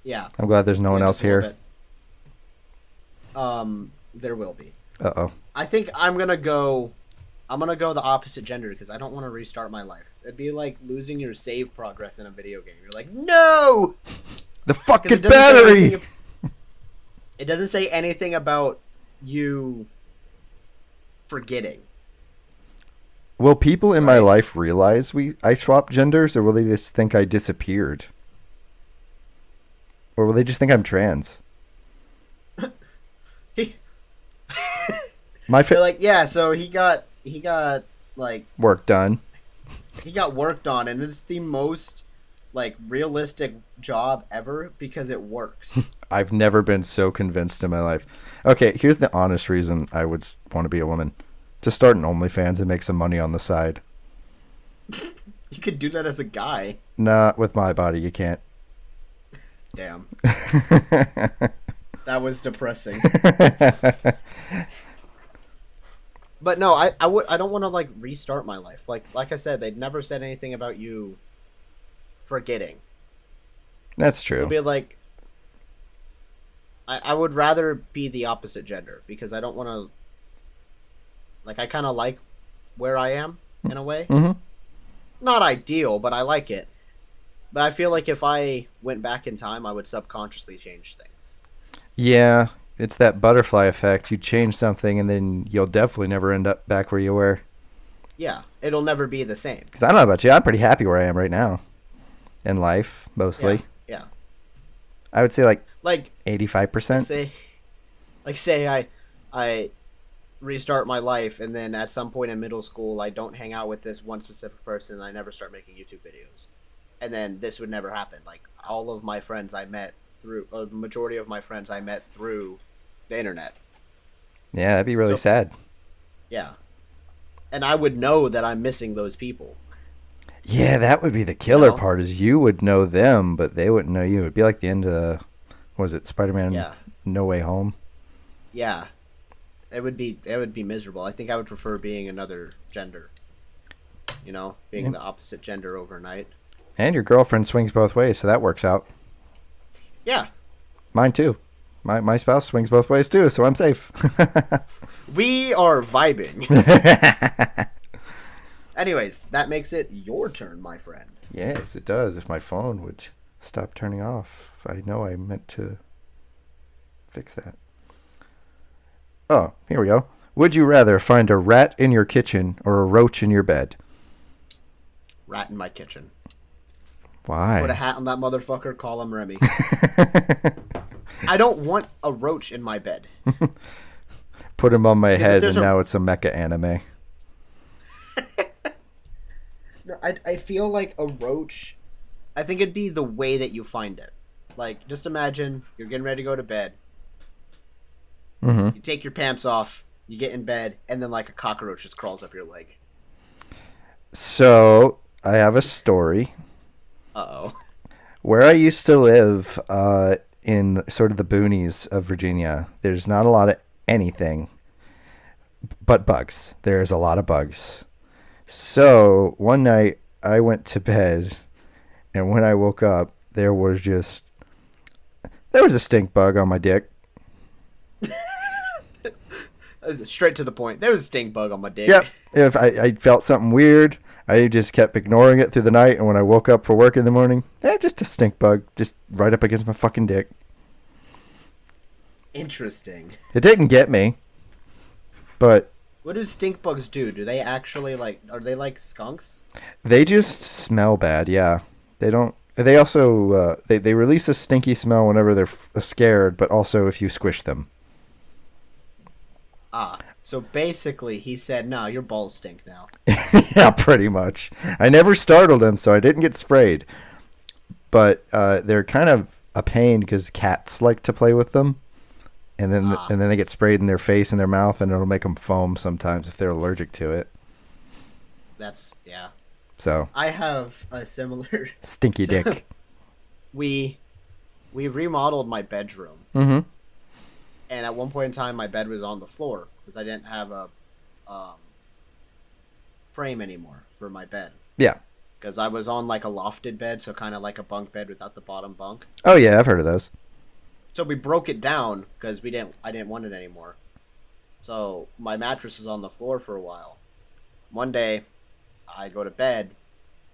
Yeah. I'm glad there's no one else here. There will be. Uh-oh. I think I'm gonna go the opposite gender because I don't want to restart my life. It'd be like losing your save progress in a video game. You're like, no! The fucking battery! It doesn't say anything about you forgetting. Will people in my life realize I swapped genders, or will they just think I disappeared? Or will they just think I'm trans? They're like, yeah, so he got like work done. He got worked on, and it's the most like realistic job ever because it works. I've never been so convinced in my life. Okay, here's the honest reason I would want to be a woman. To start an OnlyFans and make some money on the side. You could do that as a guy. Nah, with my body you can't. Damn. That was depressing. But no, I don't want to like restart my life. Like I said, they'd never said anything about you forgetting. That's true. It'd be like I would rather be the opposite gender because I don't want to. Like, I kind of like where I am in a way. Mm-hmm. Not ideal, but I like it. But I feel like if I went back in time, I would subconsciously change things. Yeah, it's that butterfly effect. You change something, and then you'll definitely never end up back where you were. Yeah, it'll never be the same. Because I don't know about you, I'm pretty happy where I am right now. In life, mostly. Yeah. I would say like 85%. Say I restart my life, and then at some point in middle school, I don't hang out with this one specific person, and I never start making YouTube videos. And then this would never happen. Like, all of my friends I met through, a majority of my friends I met through the internet. Yeah, that'd be really sad. Yeah. And I would know that I'm missing those people. Yeah, that would be the killer part, is you would know them, but they wouldn't know you. It'd be like the end of Spider-Man No Way Home? Yeah. It would be miserable. I think I would prefer being another gender. Being the opposite gender overnight. And your girlfriend swings both ways, so that works out. Yeah. Mine too. My spouse swings both ways too, so I'm safe. We are vibing. Anyways, that makes it your turn, my friend. Yes, it does. If my phone would stop turning off, I know I meant to fix that. Oh, here we go. Would you rather find a rat in your kitchen or a roach in your bed? Rat in my kitchen. Why? Put a hat on that motherfucker, call him Remy. I don't want a roach in my bed. Put him on my Because if head, there's and a- now it's a mecha anime. No, I feel like a roach. I think it'd be the way that you find it. Like, just imagine you're getting ready to go to bed. Mm-hmm. You take your pants off, you get in bed, and then like a cockroach just crawls up your leg. So I have a story. Uh-oh. Where I used to live, in sort of the boonies of Virginia, there's not a lot of anything but bugs. There's a lot of bugs. So one night I went to bed, and when I woke up, there was a stink bug on my dick. Straight to the point. There was a stink bug on my dick. Yep. If I felt something weird, I just kept ignoring it through the night, and when I woke up for work in the morning, just a stink bug, just right up against my fucking dick. Interesting. It didn't get me, but What do stink bugs do? Do they actually are they like skunks? they just smell bad. Yeah, they don't. They also they release a stinky smell whenever they're scared, but also if you squish them. Ah, so basically he said, no, your balls stink now. Yeah, pretty much. I never startled him, so I didn't get sprayed. But they're kind of a pain because cats like to play with them, and then they get sprayed in their face and their mouth, and it'll make them foam sometimes if they're allergic to it. Yeah. So I have a similar... stinky dick. We remodeled my bedroom. Mm-hmm. And at one point in time, my bed was on the floor because I didn't have a frame anymore for my bed. Yeah. Because I was on like a lofted bed, so kind of like a bunk bed without the bottom bunk. Oh yeah, I've heard of those. So we broke it down because I didn't want it anymore. So my mattress was on the floor for a while. One day, I go to bed,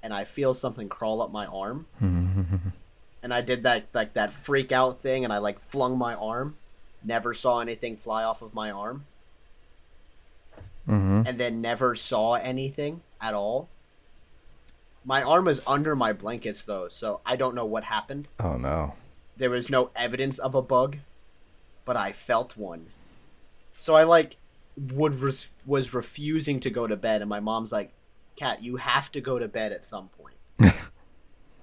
and I feel something crawl up my arm. And I did that freak out thing, and I like flung my arm. Never saw anything fly off of my arm. Mm-hmm. And then never saw anything at all. My arm was under my blankets, though, so I don't know what happened. Oh no. There was no evidence of a bug, but I felt one. So I was refusing to go to bed, and my mom's like, "Kat, you have to go to bed at some point."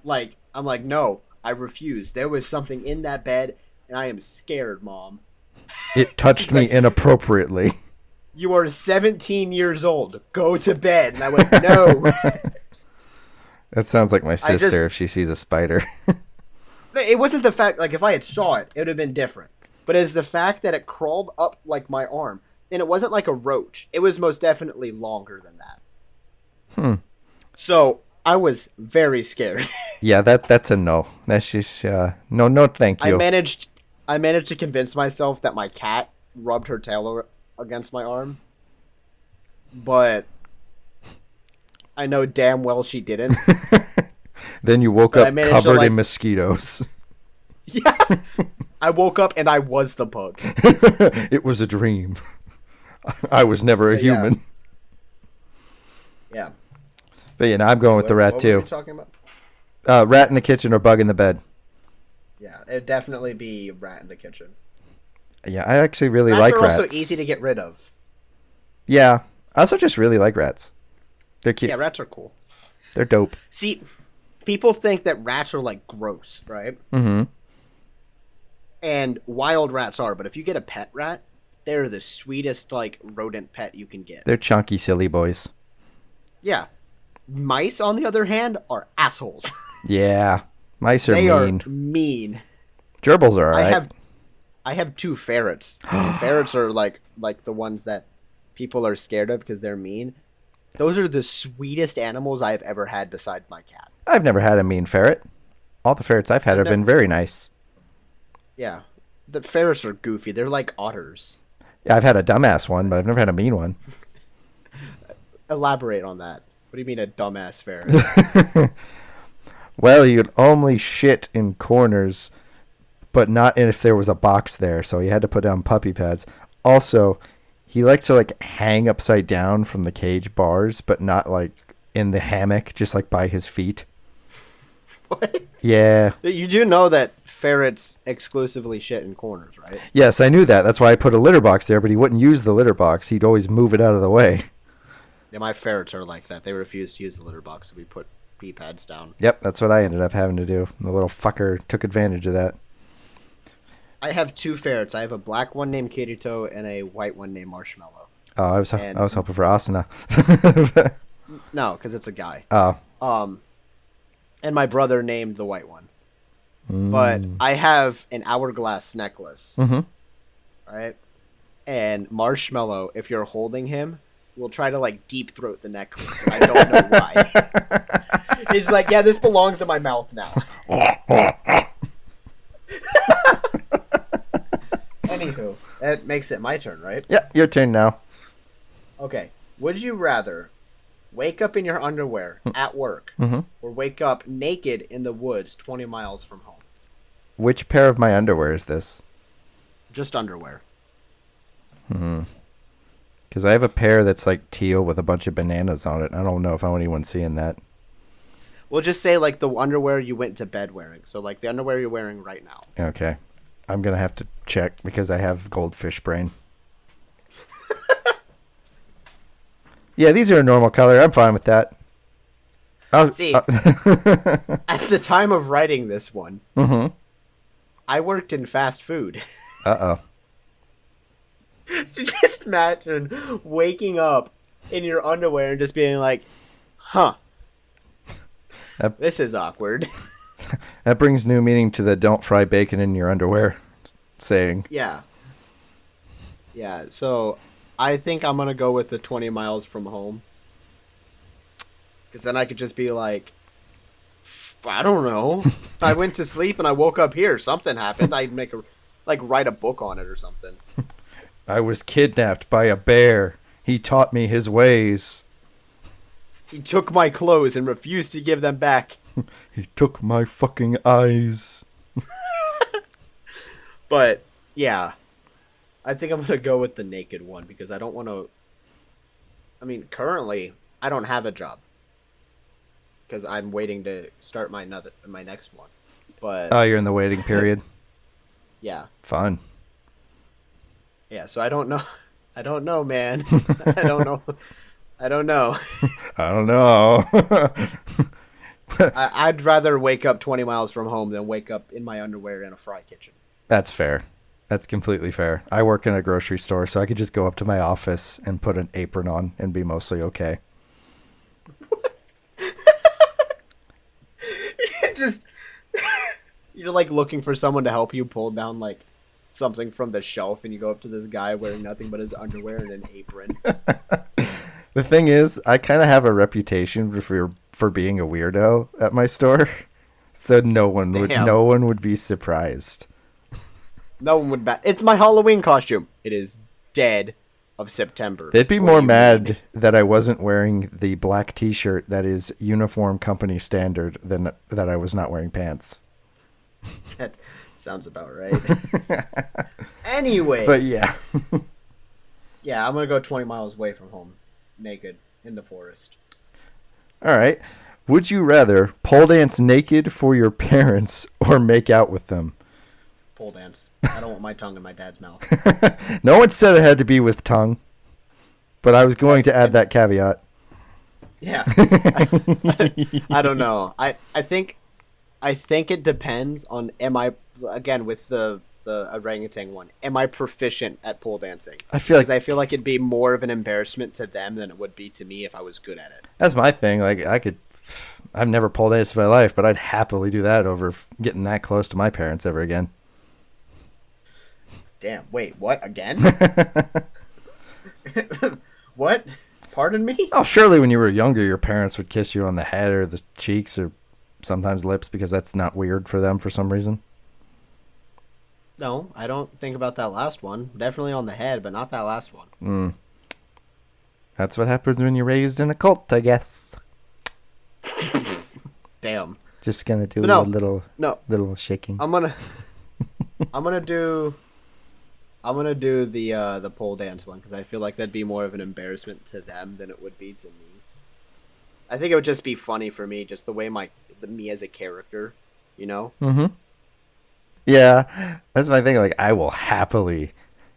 I'm like, "No, I refuse. There was something in that bed, and I am scared, Mom." It touched me inappropriately. You are 17 years old. Go to bed. And I went, no. That sounds like my sister if she sees a spider. It wasn't the fact, like, if I had saw it, it would have been different. But it's the fact that it crawled up, like, my arm. And it wasn't like a roach. It was most definitely longer than that. So, I was very scared. Yeah, that's a no. That's just, no, thank you. I managed to convince myself that my cat rubbed her tail against my arm. But I know damn well she didn't. Then you woke But up I managed covered to, in mosquitoes. Yeah. I woke up and I was the bug. It was a dream. I was never a human. Yeah. But yeah, I'm going with the rat what too. were we talking about? Rat in the kitchen or bug in the bed. Yeah, it'd definitely be rat in the kitchen. Yeah, I actually really Rats like are rats. also easy to get rid of. Yeah, I also just really like rats. They're cute. Yeah, rats are cool. They're dope. See, people think that rats are like gross, right? Mm-hmm. And wild rats are, but if you get a pet rat, they're the sweetest like rodent pet you can get. They're chunky, silly boys. Yeah. Mice, on the other hand, are assholes. Yeah, mice are They mean. are mean. Gerbils are alright. I have 2 ferrets. And ferrets are like the ones that people are scared of because they're mean. Those are the sweetest animals I've ever had beside my cat. I've never had a mean ferret. All the ferrets I've had have been very nice. Yeah. The ferrets are goofy. They're like otters. Yeah, I've had a dumbass one, but I've never had a mean one. Elaborate on that. What do you mean a dumbass ferret? Well, you'd only shit in corners, but not if there was a box there, so you had to put down puppy pads. Also, he liked to like hang upside down from the cage bars, but not like in the hammock, just like by his feet. What? Yeah. You do know that ferrets exclusively shit in corners, right? Yes, I knew that. That's why I put a litter box there, but he wouldn't use the litter box. He'd always move it out of the way. Yeah, my ferrets are like that. They refuse to use the litter box, so we put pee pads down. Yep, that's what I ended up having to do. The little fucker took advantage of that. I have two ferrets. I have a black one named Kirito and a white one named Marshmallow. Oh, I was hoping for Asuna. No, because it's a guy. Oh. And my brother named the white one. But I have an hourglass necklace. Mm-hmm. Right? And Marshmallow, if you're holding him, will try to like deep throat the necklace. I don't know why. He's like, yeah, this belongs in my mouth now. Anywho, that makes it my turn, right? Yeah, your turn now. Okay. Would you rather wake up in your underwear at work or wake up naked in the woods 20 miles from home? Which pair of my underwear is this? Just underwear. Because I have a pair that's like teal with a bunch of bananas on it. I don't know if I want anyone seeing that. We'll just say like the underwear you went to bed wearing. So like the underwear you're wearing right now. Okay. I'm going to have to check because I have goldfish brain. Yeah, these are a normal color. I'm fine with that. See, at the time of writing this one, I worked in fast food. Uh-oh. Just imagine waking up in your underwear and just being like, huh, this is awkward. That brings new meaning to the don't fry bacon in your underwear saying. Yeah. Yeah, so I think I'm going to go with the 20 miles from home. Because then I could just be like, I don't know. I went to sleep and I woke up here. Something happened. I'd write a book on it or something. I was kidnapped by a bear. He taught me his ways. He took my clothes and refused to give them back. He took my fucking eyes. But, yeah. I think I'm going to go with the naked one because I don't want to... I mean, currently, I don't have a job. Because I'm waiting to start my next one. But oh, you're in the waiting period? Yeah. Fun. Yeah, so I don't know. I don't know, man. I don't know. I don't know. I don't know. I'd rather wake up 20 miles from home than wake up in my underwear in a fry kitchen. That's fair. That's completely fair. I work in a grocery store, so I could just go up to my office and put an apron on and be mostly okay. You're like looking for someone to help you pull down like something from the shelf, and you go up to this guy wearing nothing but his underwear and an apron. The thing is, I kind of have a reputation for being a weirdo at my store, so no one would be surprised. No one would It's my Halloween costume. It is dead of September. They'd be more mad that I wasn't wearing the black T-shirt that is uniform company standard than that I was not wearing pants. That sounds about right. Anyway. But yeah. Yeah, I'm going to go 20 miles away from home, naked, in the forest. All right. Would you rather pole dance naked for your parents or make out with them? Pole dance. I don't want my tongue in my dad's mouth. No one said it had to be with tongue, but I was going to add that caveat. Yeah. I don't know. I think it depends on again with the orangutan one. Am I proficient at pole dancing? I feel like it'd be more of an embarrassment to them than it would be to me if I was good at it. That's my thing. Like I've never pole danced in my life, but I'd happily do that over getting that close to my parents ever again. Damn, wait, what? Again? What? Pardon me? Oh, surely when you were younger, your parents would kiss you on the head or the cheeks or sometimes lips because that's not weird for them for some reason. No, I don't think about that last one. Definitely on the head, but not that last one. That's what happens when you're raised in a cult, I guess. Damn. Just gonna do a little shaking. I'm gonna do the pole dance one because I feel like that'd be more of an embarrassment to them than it would be to me. I think it would just be funny for me, just the way me as a character, you know? Mm-hmm. Yeah, that's my thing. Like, I will happily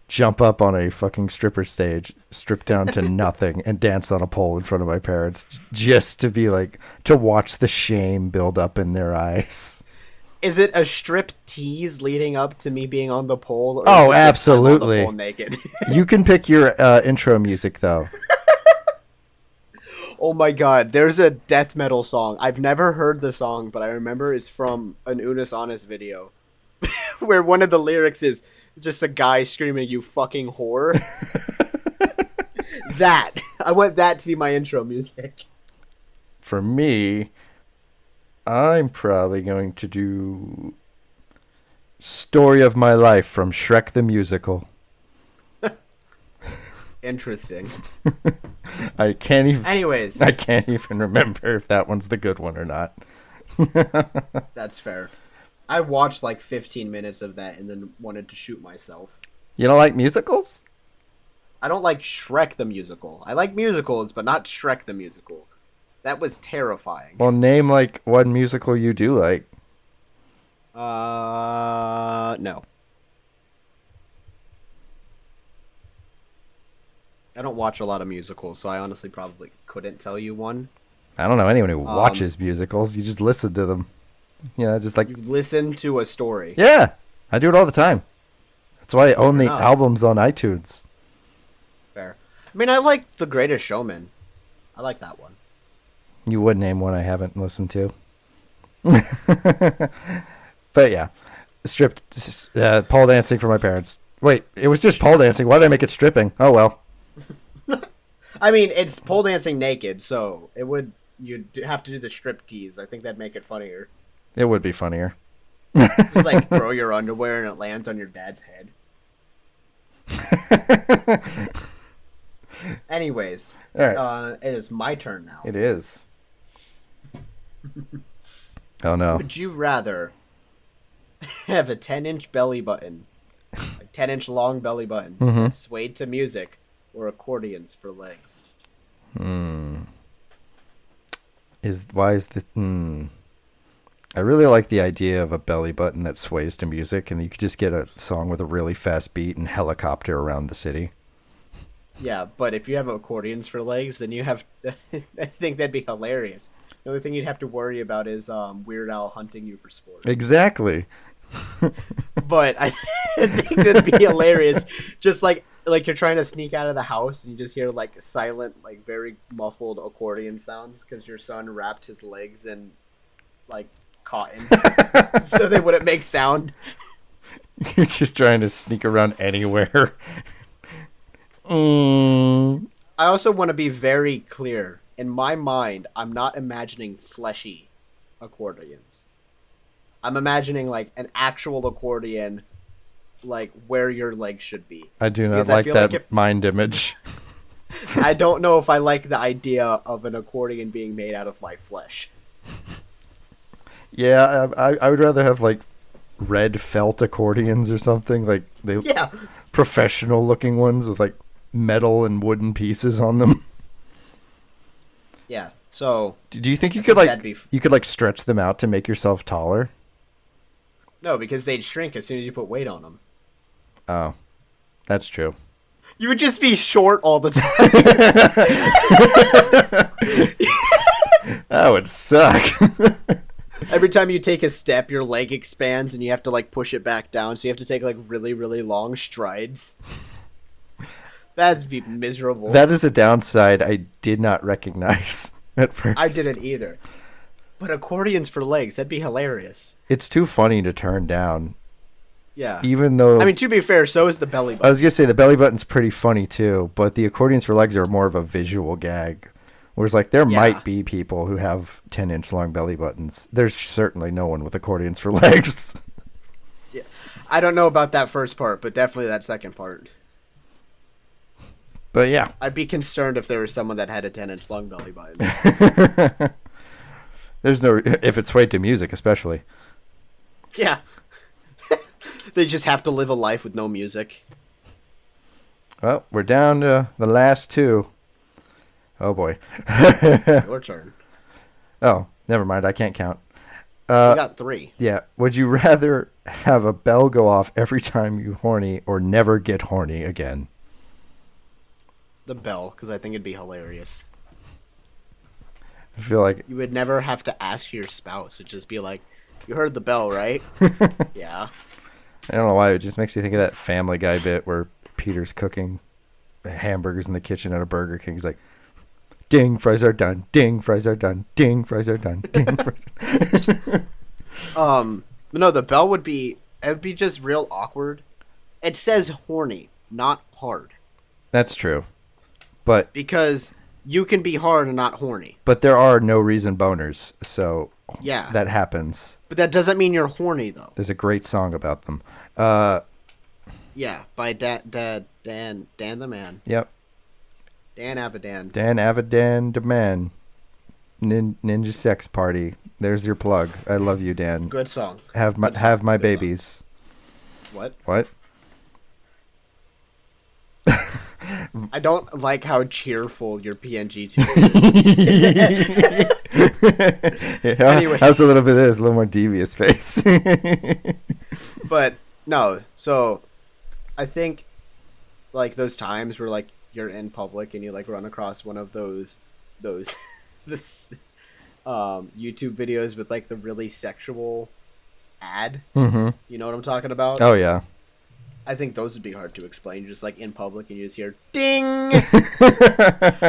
jump up on a fucking stripper stage, strip down to nothing, and dance on a pole in front of my parents just to be like, to watch the shame build up in their eyes. Is it a strip tease leading up to me being on the pole? Or Oh, is it just I'm on the absolutely. pole naked? You can pick your intro music, though. Oh my god, there's a death metal song. I've never heard the song, but I remember it's from an Unis Honest video. Where one of the lyrics is just a guy screaming, "You fucking whore." That. I want that to be my intro music. For me, I'm probably going to do Story of My Life from Shrek the Musical. Interesting. I can't even Anyways, I can't even remember if that one's the good one or not. that's fair. I watched like 15 minutes of that and then wanted to shoot myself. You don't like musicals? I don't like Shrek the musical. I like musicals, but not Shrek the musical. That was terrifying. Well, name like one musical you do like. No. I don't watch a lot of musicals, so I honestly probably couldn't tell you one. I don't know anyone who watches musicals. You just listen to them. Yeah, just like You listen to a story. yeah, I do it all the time. That's why I own the enough. albums on iTunes. Fair. I mean, I like The Greatest Showman. I like that one. You would name one I haven't listened to. But yeah, stripped pole dancing for my parents. Wait, it was just pole dancing. Why did I make it stripping? Oh well. I mean, it's pole dancing naked, so you'd have to do the strip tease. I think that'd make it funnier. It would be funnier. Just like throw your underwear and it lands on your dad's head. Anyways, All right. it is my turn now. It is. Oh no. Would you rather have a 10-inch belly button, like 10-inch long belly button, that's swayed to music, or accordions for legs? Why is this? I really like the idea of a belly button that sways to music, and you could just get a song with a really fast beat and helicopter around the city. Yeah, but if you have accordions for legs, then you have. I think that'd be hilarious. The only thing you'd have to worry about is Weird Al hunting you for sport. Exactly. But I think that'd be hilarious. Just like you're trying to sneak out of the house and you just hear like silent, like very muffled accordion sounds because your son wrapped his legs in like cotton so they wouldn't make sound. You're just trying to sneak around anywhere. I also want to be very clear. In my mind, I'm not imagining fleshy accordions. I'm imagining like an actual accordion, like where your legs should be. I do not Because like feel that mind image. I don't know if I like the idea of an accordion being made out of my flesh. Yeah, I would rather have like red felt accordions or something, like Yeah. professional looking ones with like metal and wooden pieces on them. Yeah. So Do you think you I could think like that'd be you could like stretch them out to make yourself taller? no, because they'd shrink as soon as you put weight on them. Oh, that's true. You would just be short all the time. That would suck. Every time you take a step, your leg expands and you have to like push it back down. So you have to take like really, really long strides. That'd be miserable. That is a downside I did not recognize at first. I didn't either. But accordions for legs, that'd be hilarious. It's too funny to turn down. Yeah. Even though I mean, to be fair, so is the belly I button. was gonna say the belly button's pretty funny too, but the accordions for legs are more of a visual gag. Whereas like there might be people who have 10-inch long belly buttons. There's certainly no one with accordions for legs. Yeah. I don't know about that first part, but definitely that second part. But yeah. I'd be concerned if there was someone that had a 10-inch long belly button. There's no if it's swayed to music especially. Yeah. They just have to live a life with no music. Well, we're down to the last two. Oh boy. Your turn. Oh, never mind. I can't count. You got 3. Yeah. Would you rather have a bell go off every time you horny or never get horny again? The bell, because I think it'd be hilarious. I feel like You would never have to ask your spouse. It'd just be like, you heard the bell, right? Yeah. I don't know why. It just makes you think of that Family Guy bit where Peter's cooking hamburgers in the kitchen at a Burger King. He's like, ding, fries are done. Ding, fries are done. Ding, fries are done. Ding, fries are done. But no, the bell would be, it'd be just real awkward. It says horny, not hard. That's true. But Because you can be hard and not horny. there are no reason boners, so Yeah. that happens. But that doesn't mean you're horny, though. There's a great song about them. Yeah, by Dan the Man. Yep. Dan Avidan. Dan Avidan the Man. Ninja Sex Party. There's your plug. I love you, Dan. Good song. Have my Good babies. What? What? I don't like how cheerful your PNG Yeah, Anyway. how's a little bit of this? A little more devious face. But no, so I think like those times where like you're in public and you like run across one of those this YouTube videos with like the really sexual ad. Mm-hmm. You know what I'm talking about? Oh, yeah. I think those would be hard to explain. Just like in public and you just hear ding.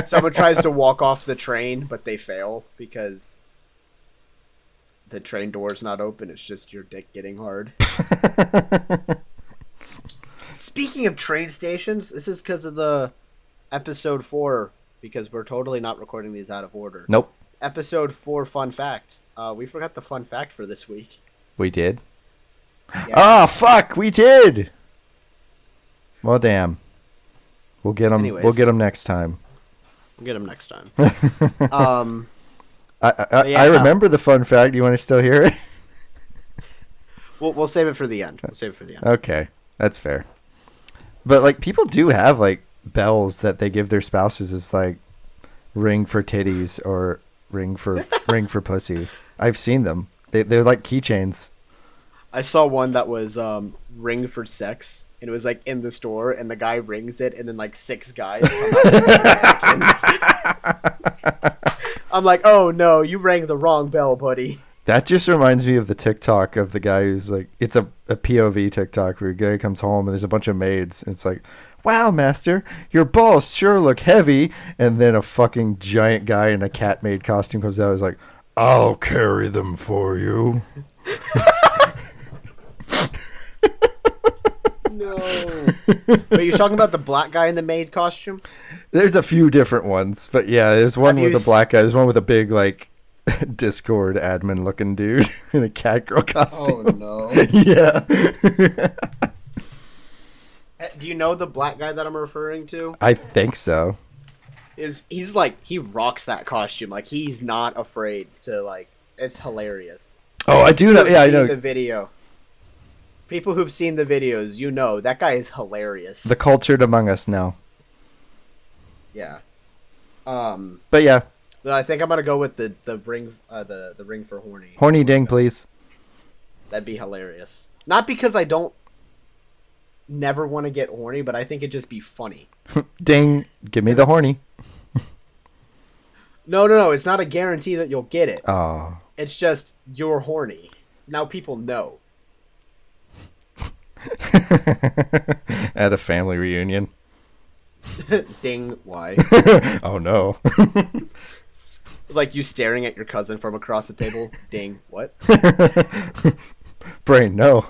Someone tries to walk off the train, but they fail because the train door's not open. It's just your dick getting hard. Speaking of train stations, this is because of the episode 4, because we're totally not recording these out of order. Nope. Episode 4 fun fact. We forgot the fun fact for this week. We did? Yeah. Oh, fuck! We did! Well, damn. We'll get them. Anyways. We'll get them next time. We'll get them next time. I remember the fun fact. You want to still hear it? We'll save it for the end. We'll save it for the end. Okay, that's fair. But like, people do have like bells that they give their spouses as like ring for titties or ring for pussy. I've seen them. They're like keychains. I saw one that was ring for sex, and it was like in the store, and the guy rings it, and then like 6 guys come out. I'm like, oh no, you rang the wrong bell, buddy. That just reminds me of the TikTok of the guy who's like, it's a POV TikTok where a guy comes home and there's a bunch of maids, and it's like, wow, master, your balls sure look heavy. And then a fucking giant guy in a cat maid costume comes out and is like, I'll carry them for you. No. But you're talking about the black guy in the maid costume? There's a few different ones, but yeah, there's one Have with you a black guy. There's one with a big, like, Discord admin looking dude in a cat girl costume. Oh no. Yeah. Do you know the black guy that I'm referring to? I think so. He's like, he rocks that costume. Like, he's not afraid to, like, it's hilarious. Oh, I do know. Yeah, I know. The video. People who've seen the videos, you know, that guy is hilarious. The cultured among us know. Yeah. But yeah, But I think I'm gonna go with the ring the ring for horny. horny ding, please. That'd be hilarious. Not because I don't never want to get horny, but I think it'd just be funny. Ding, give me the horny. No. It's not a guarantee that you'll get it. Oh. It's just you're horny. So now people know. At a family reunion. Ding, why? Oh no. Like you staring at your cousin from across the table. Ding, what? Brain, no.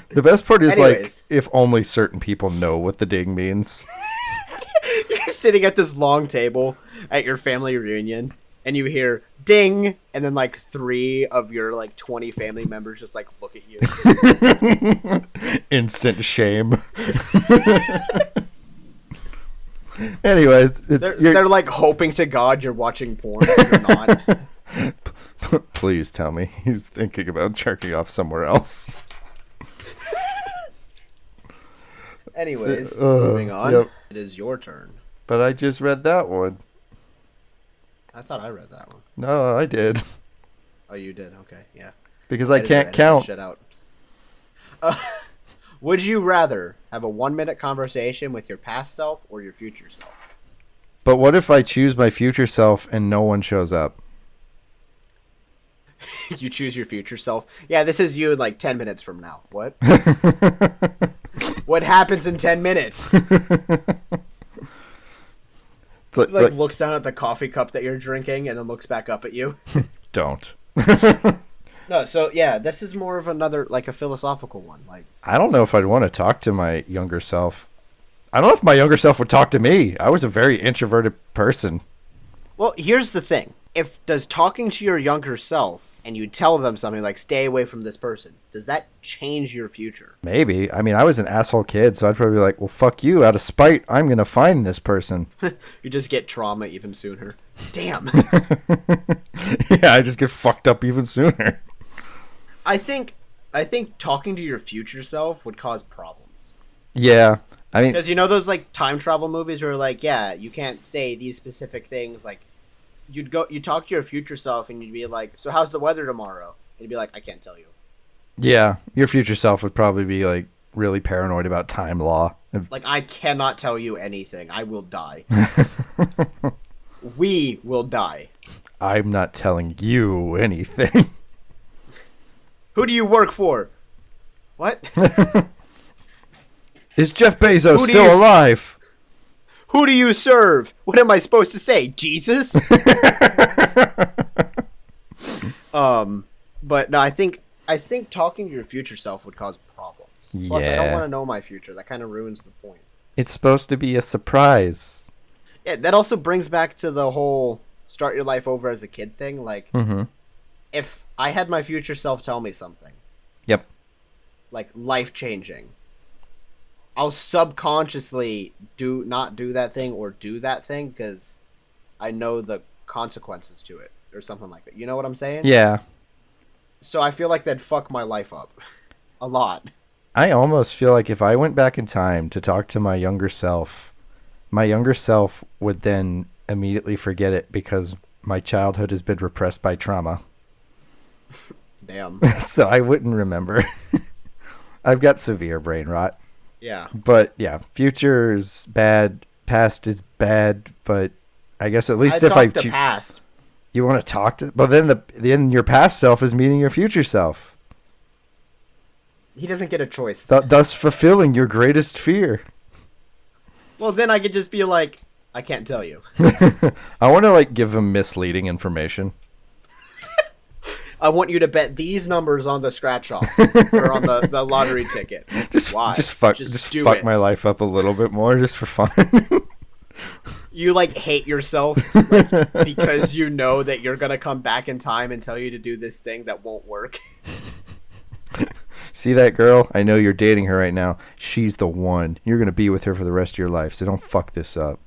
The best part is Anyways. like if only certain people know what the ding means. You're sitting at this long table at your family reunion, and you hear ding, and then like 3 of your like 20 family members just like look at you. Instant shame. Anyways, They're like hoping to God you're watching porn, but you're not. Please tell me he's thinking about jerking off somewhere else. Anyways, moving on. Yep. It is your turn. But I just read that one. I thought I read that one. No, I did. Oh, you did? Okay, yeah. Because I can't count. Shit out. Would you rather have a 1-minute conversation with your past self or your future self? But what if I choose my future self and no one shows up? You choose your future self? Yeah, this is you in like 10 minutes from now. What? What happens in 10 minutes? Like looks down at the coffee cup that you're drinking and then looks back up at you. Don't. No, so yeah, this is more of another, like a philosophical one. Like, I don't know if I'd want to talk to my younger self. I don't know if my younger self would talk to me. I was a very introverted person. well, here's the thing. If does talking to your younger self and you tell them something like stay away from this person, does that change your future? Maybe. I mean, I was an asshole kid, so I'd probably be like, well, fuck you. Out of spite, I'm going to find this person. You just get trauma even sooner. Damn. Yeah, I just get fucked up even sooner. I think talking to your future self would cause problems. Yeah. I mean, Because you know those like time travel movies where like, yeah, you can't say these specific things. Like, you talk to your future self and you'd be like, so how's the weather tomorrow? And you'd be like, I can't tell you. yeah, your future self would probably be like really paranoid about time law. Like, I cannot tell you anything. I will die. We will die. I'm not telling you anything. Who do you work for? What? Is Jeff Bezos Who do still you- alive? Who do you serve? What am I supposed to say? Jesus? But no, I think talking to your future self would cause problems. Plus, I don't Yeah. want to know my future. That kind of ruins the point. It's supposed to be a surprise. Yeah, that also brings back to the whole start your life over as a kid thing. Like, Mm-hmm. if I had my future self tell me something, Yep. like life changing, I'll subconsciously not do that thing or do that thing because I know the consequences to it or something like that. You know what I'm saying? Yeah. So I feel like that'd fuck my life up a lot. I almost feel like if I went back in time to talk to my younger self would then immediately forget it because my childhood has been repressed by trauma. Damn. So I wouldn't remember. I've got severe brain rot. Yeah. But yeah, future is bad, past is bad, but I guess at least I if I talk to past. you want to talk to, but then your past self is meeting your future self, He doesn't get a choice. thus fulfilling your greatest fear. Well, then I could just be like, I can't tell you. I want to like give him misleading information. I want you to bet these numbers on the scratch off or on the lottery ticket. Why? Just fuck do fuck it. my life up a little bit more just for fun. You like hate yourself like, because you know that you're gonna come back in time and tell you to do this thing that won't work. See that girl? I know you're dating her right now. She's the one. You're going to be with her for the rest of your life, so don't fuck this up.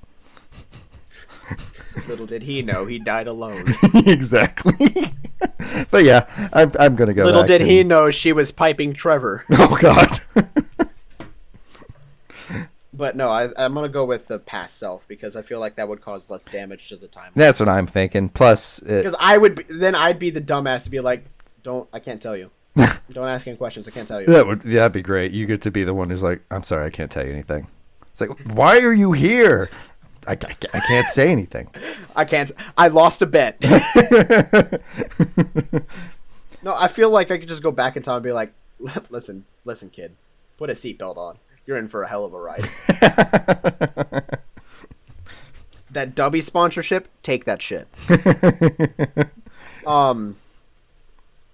Little did he know he died alone. Exactly. But yeah, I'm going to go Little back did he and- know she was piping Trevor. Oh, God. But no, I'm gonna go with the past self because I feel like that would cause less damage to the timeline. That's what I'm thinking. Plus, Because I'd be the dumbass to be like, I can't tell you. Don't ask any questions. I can't tell you. that'd be great. You get to be the one who's like, I'm sorry, I can't tell you anything. It's like, why are you here? I can't say anything. I can't. I lost a bet. No, I feel like I could just go back in time and be like, listen, kid, put a seatbelt on. You're in for a hell of a ride. That Dubby sponsorship, take that shit.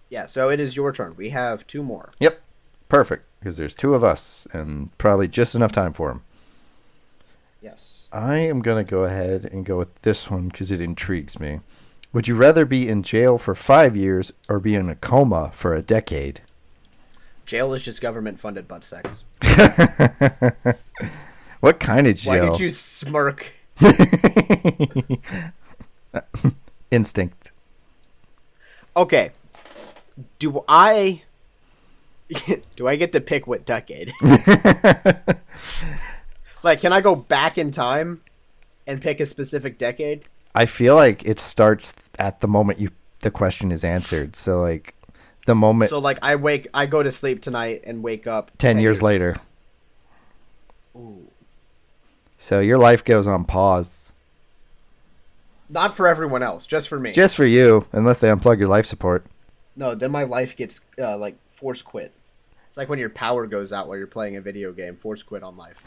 Yeah, so it is your turn. We have 2 more. Yep. Perfect. Because there's 2 of us and probably just enough time for them. Yes. I am going to go ahead and go with this one because it intrigues me. Would you rather be in jail for 5 years or be in a coma for a decade? Jail is just government-funded butt sex. What kind of jail? Why did you smirk? Instinct. Okay. Do I get to pick what decade? Like, can I go back in time and pick a specific decade? I feel like it starts at the moment the question is answered. So like the moment. So like I go to sleep tonight and wake up 10 years later. Ooh. So your life goes on pause. Not for everyone else, just for me. Just for you, unless they unplug your life support. No, then my life gets like force quit. It's like when your power goes out while you're playing a video game. Force quit on life.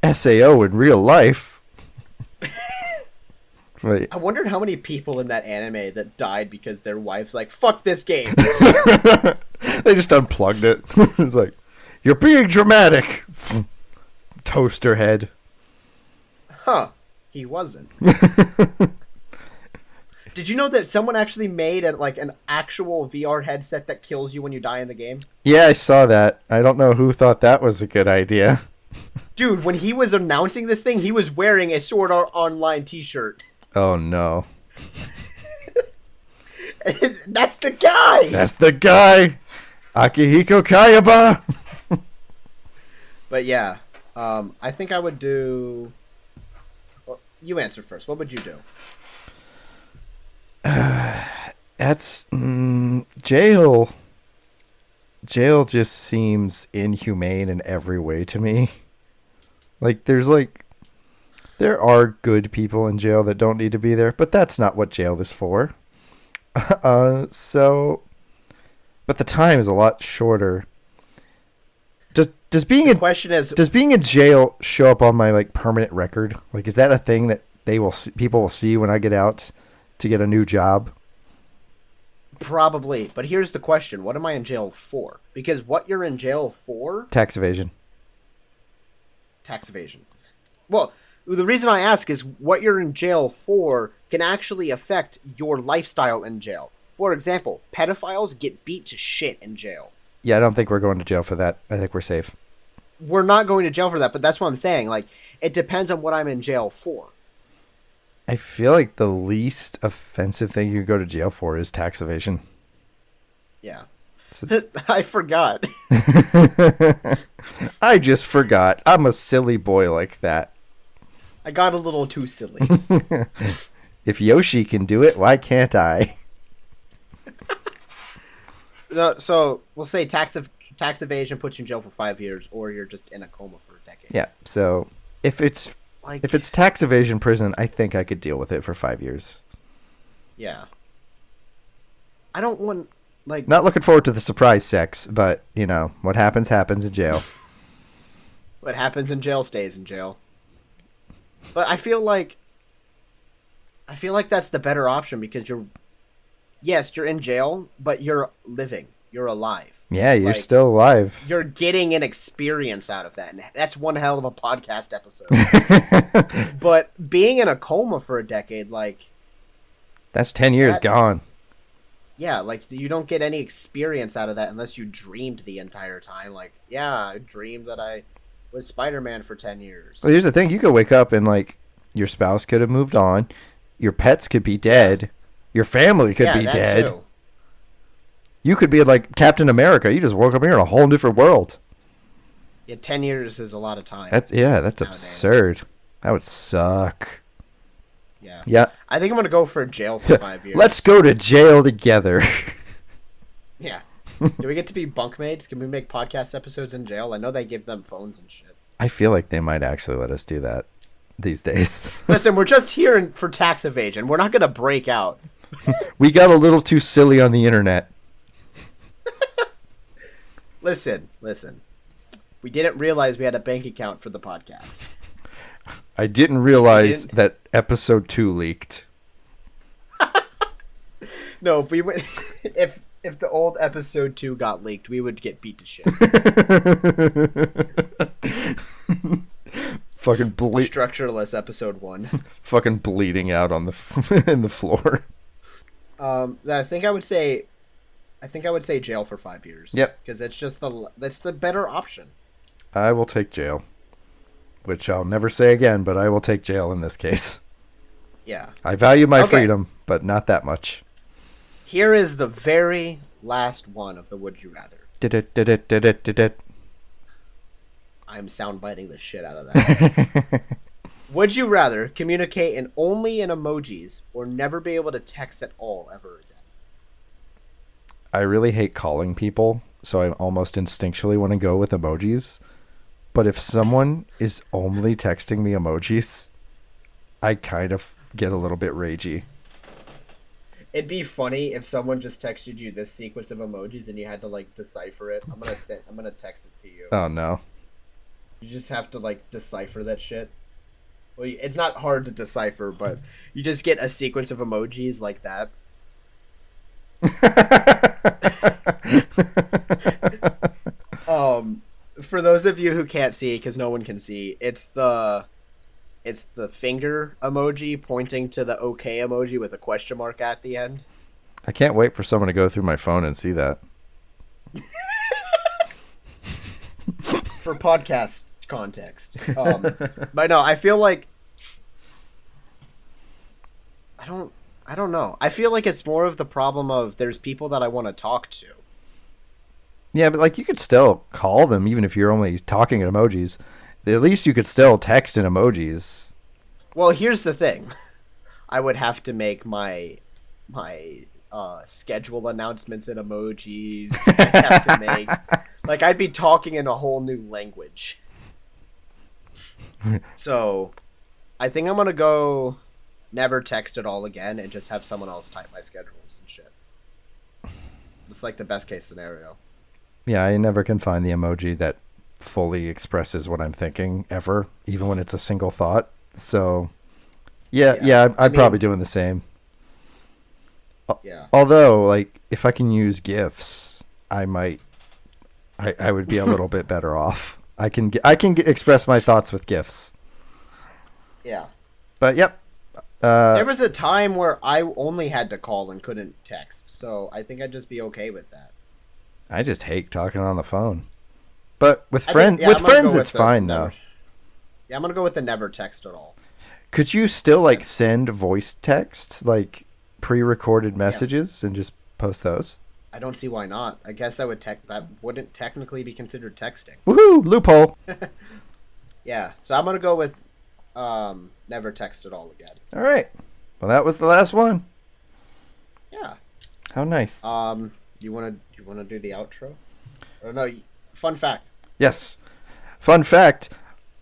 SAO in real life. Right. I wondered how many people in that anime that died because their wife's like, fuck this game. They just unplugged it. It's like, you're being dramatic. Toaster head. Huh. He wasn't. Did you know that someone actually made an actual VR headset that kills you when you die in the game? Yeah, I saw that. I don't know who thought that was a good idea. Dude, when he was announcing this thing, he was wearing a Sword Art Online t-shirt. Oh, no. That's the guy! That's the guy! Akihiko Kayaba! But yeah, I think I would do... Well, you answer first. What would you do? That's... jail. Jail just seems inhumane in every way to me. Like, there are good people in jail that don't need to be there, but that's not what jail is for. But the time is a lot shorter. Does being in jail show up on my like permanent record? Like, is that a thing that people will see when I get out to get a new job? Probably, but here's the question: what am I in jail for? Because what you're in jail for? Tax evasion. Tax evasion. Well, the reason I ask is what you're in jail for can actually affect your lifestyle in jail. For example, pedophiles get beat to shit in jail. Yeah, I don't think we're going to jail for that. I think we're safe. We're not going to jail for that, but that's what I'm saying. Like, it depends on what I'm in jail for. I feel like the least offensive thing you could go to jail for is tax evasion. Yeah. I forgot. I just forgot. I'm a silly boy like that. I got a little too silly. If Yoshi can do it, why can't I? No, so we'll say tax evasion puts you in jail for 5 years, or you're just in a coma for a decade. Yeah. So if it's tax evasion prison, I think I could deal with it for 5 years. Yeah. I don't want not looking forward to the surprise sex, but you know what happens in jail. What happens in jail stays in jail. But I feel like that's the better option because you're in jail, but you're living. You're alive. Yeah, you're still alive. You're getting an experience out of that. And that's one hell of a podcast episode. But being in a coma for a decade, that's 10 years gone. Yeah, you don't get any experience out of that unless you dreamed the entire time. I dreamed that I was Spider-Man for 10 years. Well, here's the thing. You could wake up and, your spouse could have moved on. Your pets could be dead. Your family could be dead. Too. You could be like Captain America. You just woke up here in a whole different world. Yeah, 10 years is a lot of time. That's absurd. That would suck. Yeah. I think I'm going to go for jail for 5 years. Let's go to jail together. Yeah. Do we get to be bunkmates? Can we make podcast episodes in jail? I know they give them phones and shit. I feel like they might actually let us do that these days. Listen, we're just here for tax evasion. We're not going to break out. We got a little too silly on the internet. Listen. We didn't realize we had a bank account for the podcast. I didn't realize that episode 2 leaked. No, if we went, if the old episode 2 got leaked, we would get beat to shit. Fucking Structureless episode 1. Fucking bleeding out on the in the floor. I think I would say jail for 5 years. Yep. Because that's the better option. I will take jail. Which I'll never say again, but I will take jail in this case. Yeah. I value my freedom, but not that much. Here is the very last one of the Would You Rather. Did. I'm soundbiting the shit out of that. Would you rather communicate only in emojis or never be able to text at all ever again? I really hate calling people, so I almost instinctually want to go with emojis. But if someone is only texting me emojis, I kind of get a little bit ragey. It'd be funny if someone just texted you this sequence of emojis and you had to like decipher it. I'm gonna text it to you. Oh no. You just have to like decipher that shit. Well, it's not hard to decipher, but you just get a sequence of emojis like that. For those of you who can't see, because no one can see, it's the finger emoji pointing to the OK emoji with a question mark at the end. I can't wait for someone to go through my phone and see that. For podcast context. But no, I feel like I don't know. I feel like it's more of the problem of there's people that I want to talk to. Yeah, but like you could still call them even if you're only talking in emojis. At least you could still text in emojis. Well, here's the thing. I would have to make my schedule announcements in emojis. I'd have to make I'd be talking in a whole new language. So, I think I'm gonna go never text at all again and just have someone else type my schedules and shit. It's like the best case scenario. Yeah, I never can find the emoji that fully expresses what I'm thinking ever, even when it's a single thought. So, yeah, I'm probably doing the same. Yeah. Although, like, if I can use GIFs, I would be a little bit better off. I can express my thoughts with GIFs. Yeah. But yep. There was a time where I only had to call and couldn't text, so I think I'd just be okay with that. I just hate talking on the phone. But with friends, it's fine though. Yeah, I'm gonna go with the never text at all. Could you still like send voice text, like pre-recorded messages, and just post those? I don't see why not. I guess that wouldn't technically be considered texting. Woohoo! Loophole. Yeah, so I'm gonna go with never text at all again. All right. Well, that was the last one. Yeah. How nice. You wanna do the outro? Or no? Fun fact. Yes. Fun fact.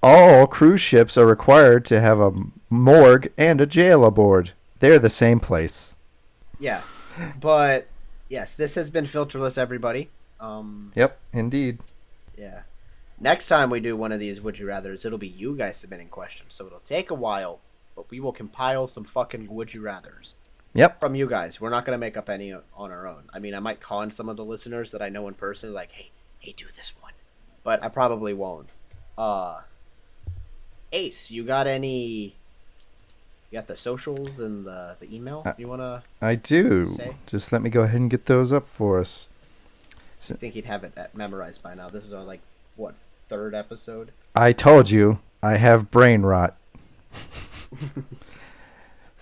All cruise ships are required to have a morgue and a jail aboard. They're the same place. Yeah. But, yes, this has been Filterless, everybody. Yep, indeed. Yeah. Next time we do one of these Would You Rathers, it'll be you guys submitting questions. So it'll take a while, but we will compile some fucking Would You Rathers. Yep. From you guys. We're not going to make up any on our own. I mean, I might con some of the listeners that I know in person, like, hey, do this one. But I probably won't. Ace, you got the socials and the email you want to I do. say? Just let me go ahead and get those up for us. I think he'd have it memorized by now. This is our, third episode? I told you, I have brain rot.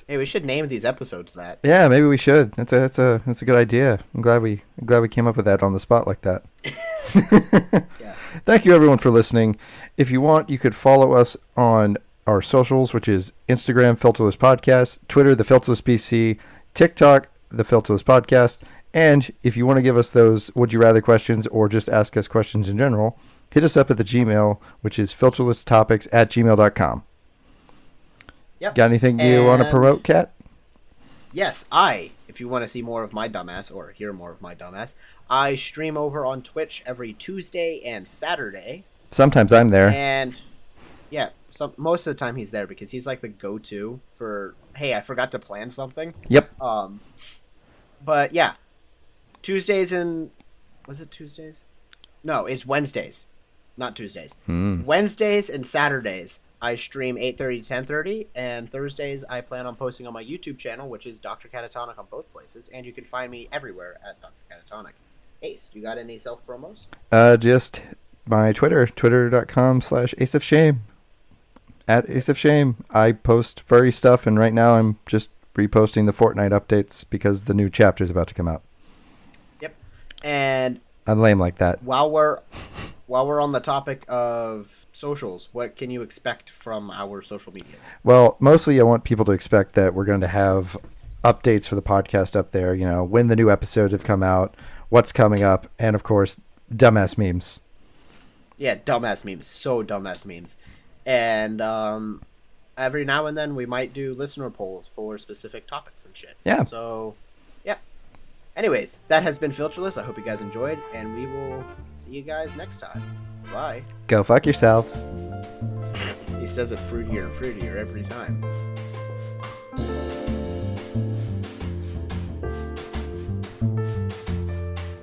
Hey, we should name these episodes that. Yeah, maybe we should. That's a good idea. I'm glad we came up with that on the spot like that. Yeah. Thank you everyone for listening. If you want, you could follow us on our socials, which is Instagram Filterless Podcast, Twitter The Filterless PC, TikTok The Filterless Podcast, and if you want to give us those Would You Rather questions or just ask us questions in general, hit us up at the Gmail, which is filterlesstopics@gmail.com. Yep. Got anything you want to promote, Kat? Yes, if you want to see more of my dumbass or hear more of my dumbass, I stream over on Twitch every Tuesday and Saturday. Sometimes I'm there. And yeah, most of the time he's there because he's like the go-to for, hey, I forgot to plan something. Yep. But yeah, Tuesdays and was it Tuesdays? No, it's Wednesdays, not Tuesdays. Wednesdays and Saturdays I stream 8:30 to 10:30, and Thursdays I plan on posting on my YouTube channel, which is Dr. Catatonic on both places, and you can find me everywhere at Dr. Catatonic. Ace, you got any self promos? Just my twitter.com/AceofShame. At AceofShame. I post furry stuff, and right now I'm just reposting the Fortnite updates because the new chapter is about to come out. Yep. And I'm lame like that. while we're on the topic of socials. What can you expect from our social medias? Well, mostly I want people to expect that we're going to have updates for the podcast up there, you know, when the new episodes have come out, what's coming up, and of course, dumbass memes. Yeah, dumbass memes. So dumbass memes. And every now and then we might do listener polls for specific topics and shit. Yeah. So, yeah. Anyways, that has been Filterless. I hope you guys enjoyed, and we will see you guys next time. Bye. Go fuck yourselves. He says it fruitier and fruitier every time.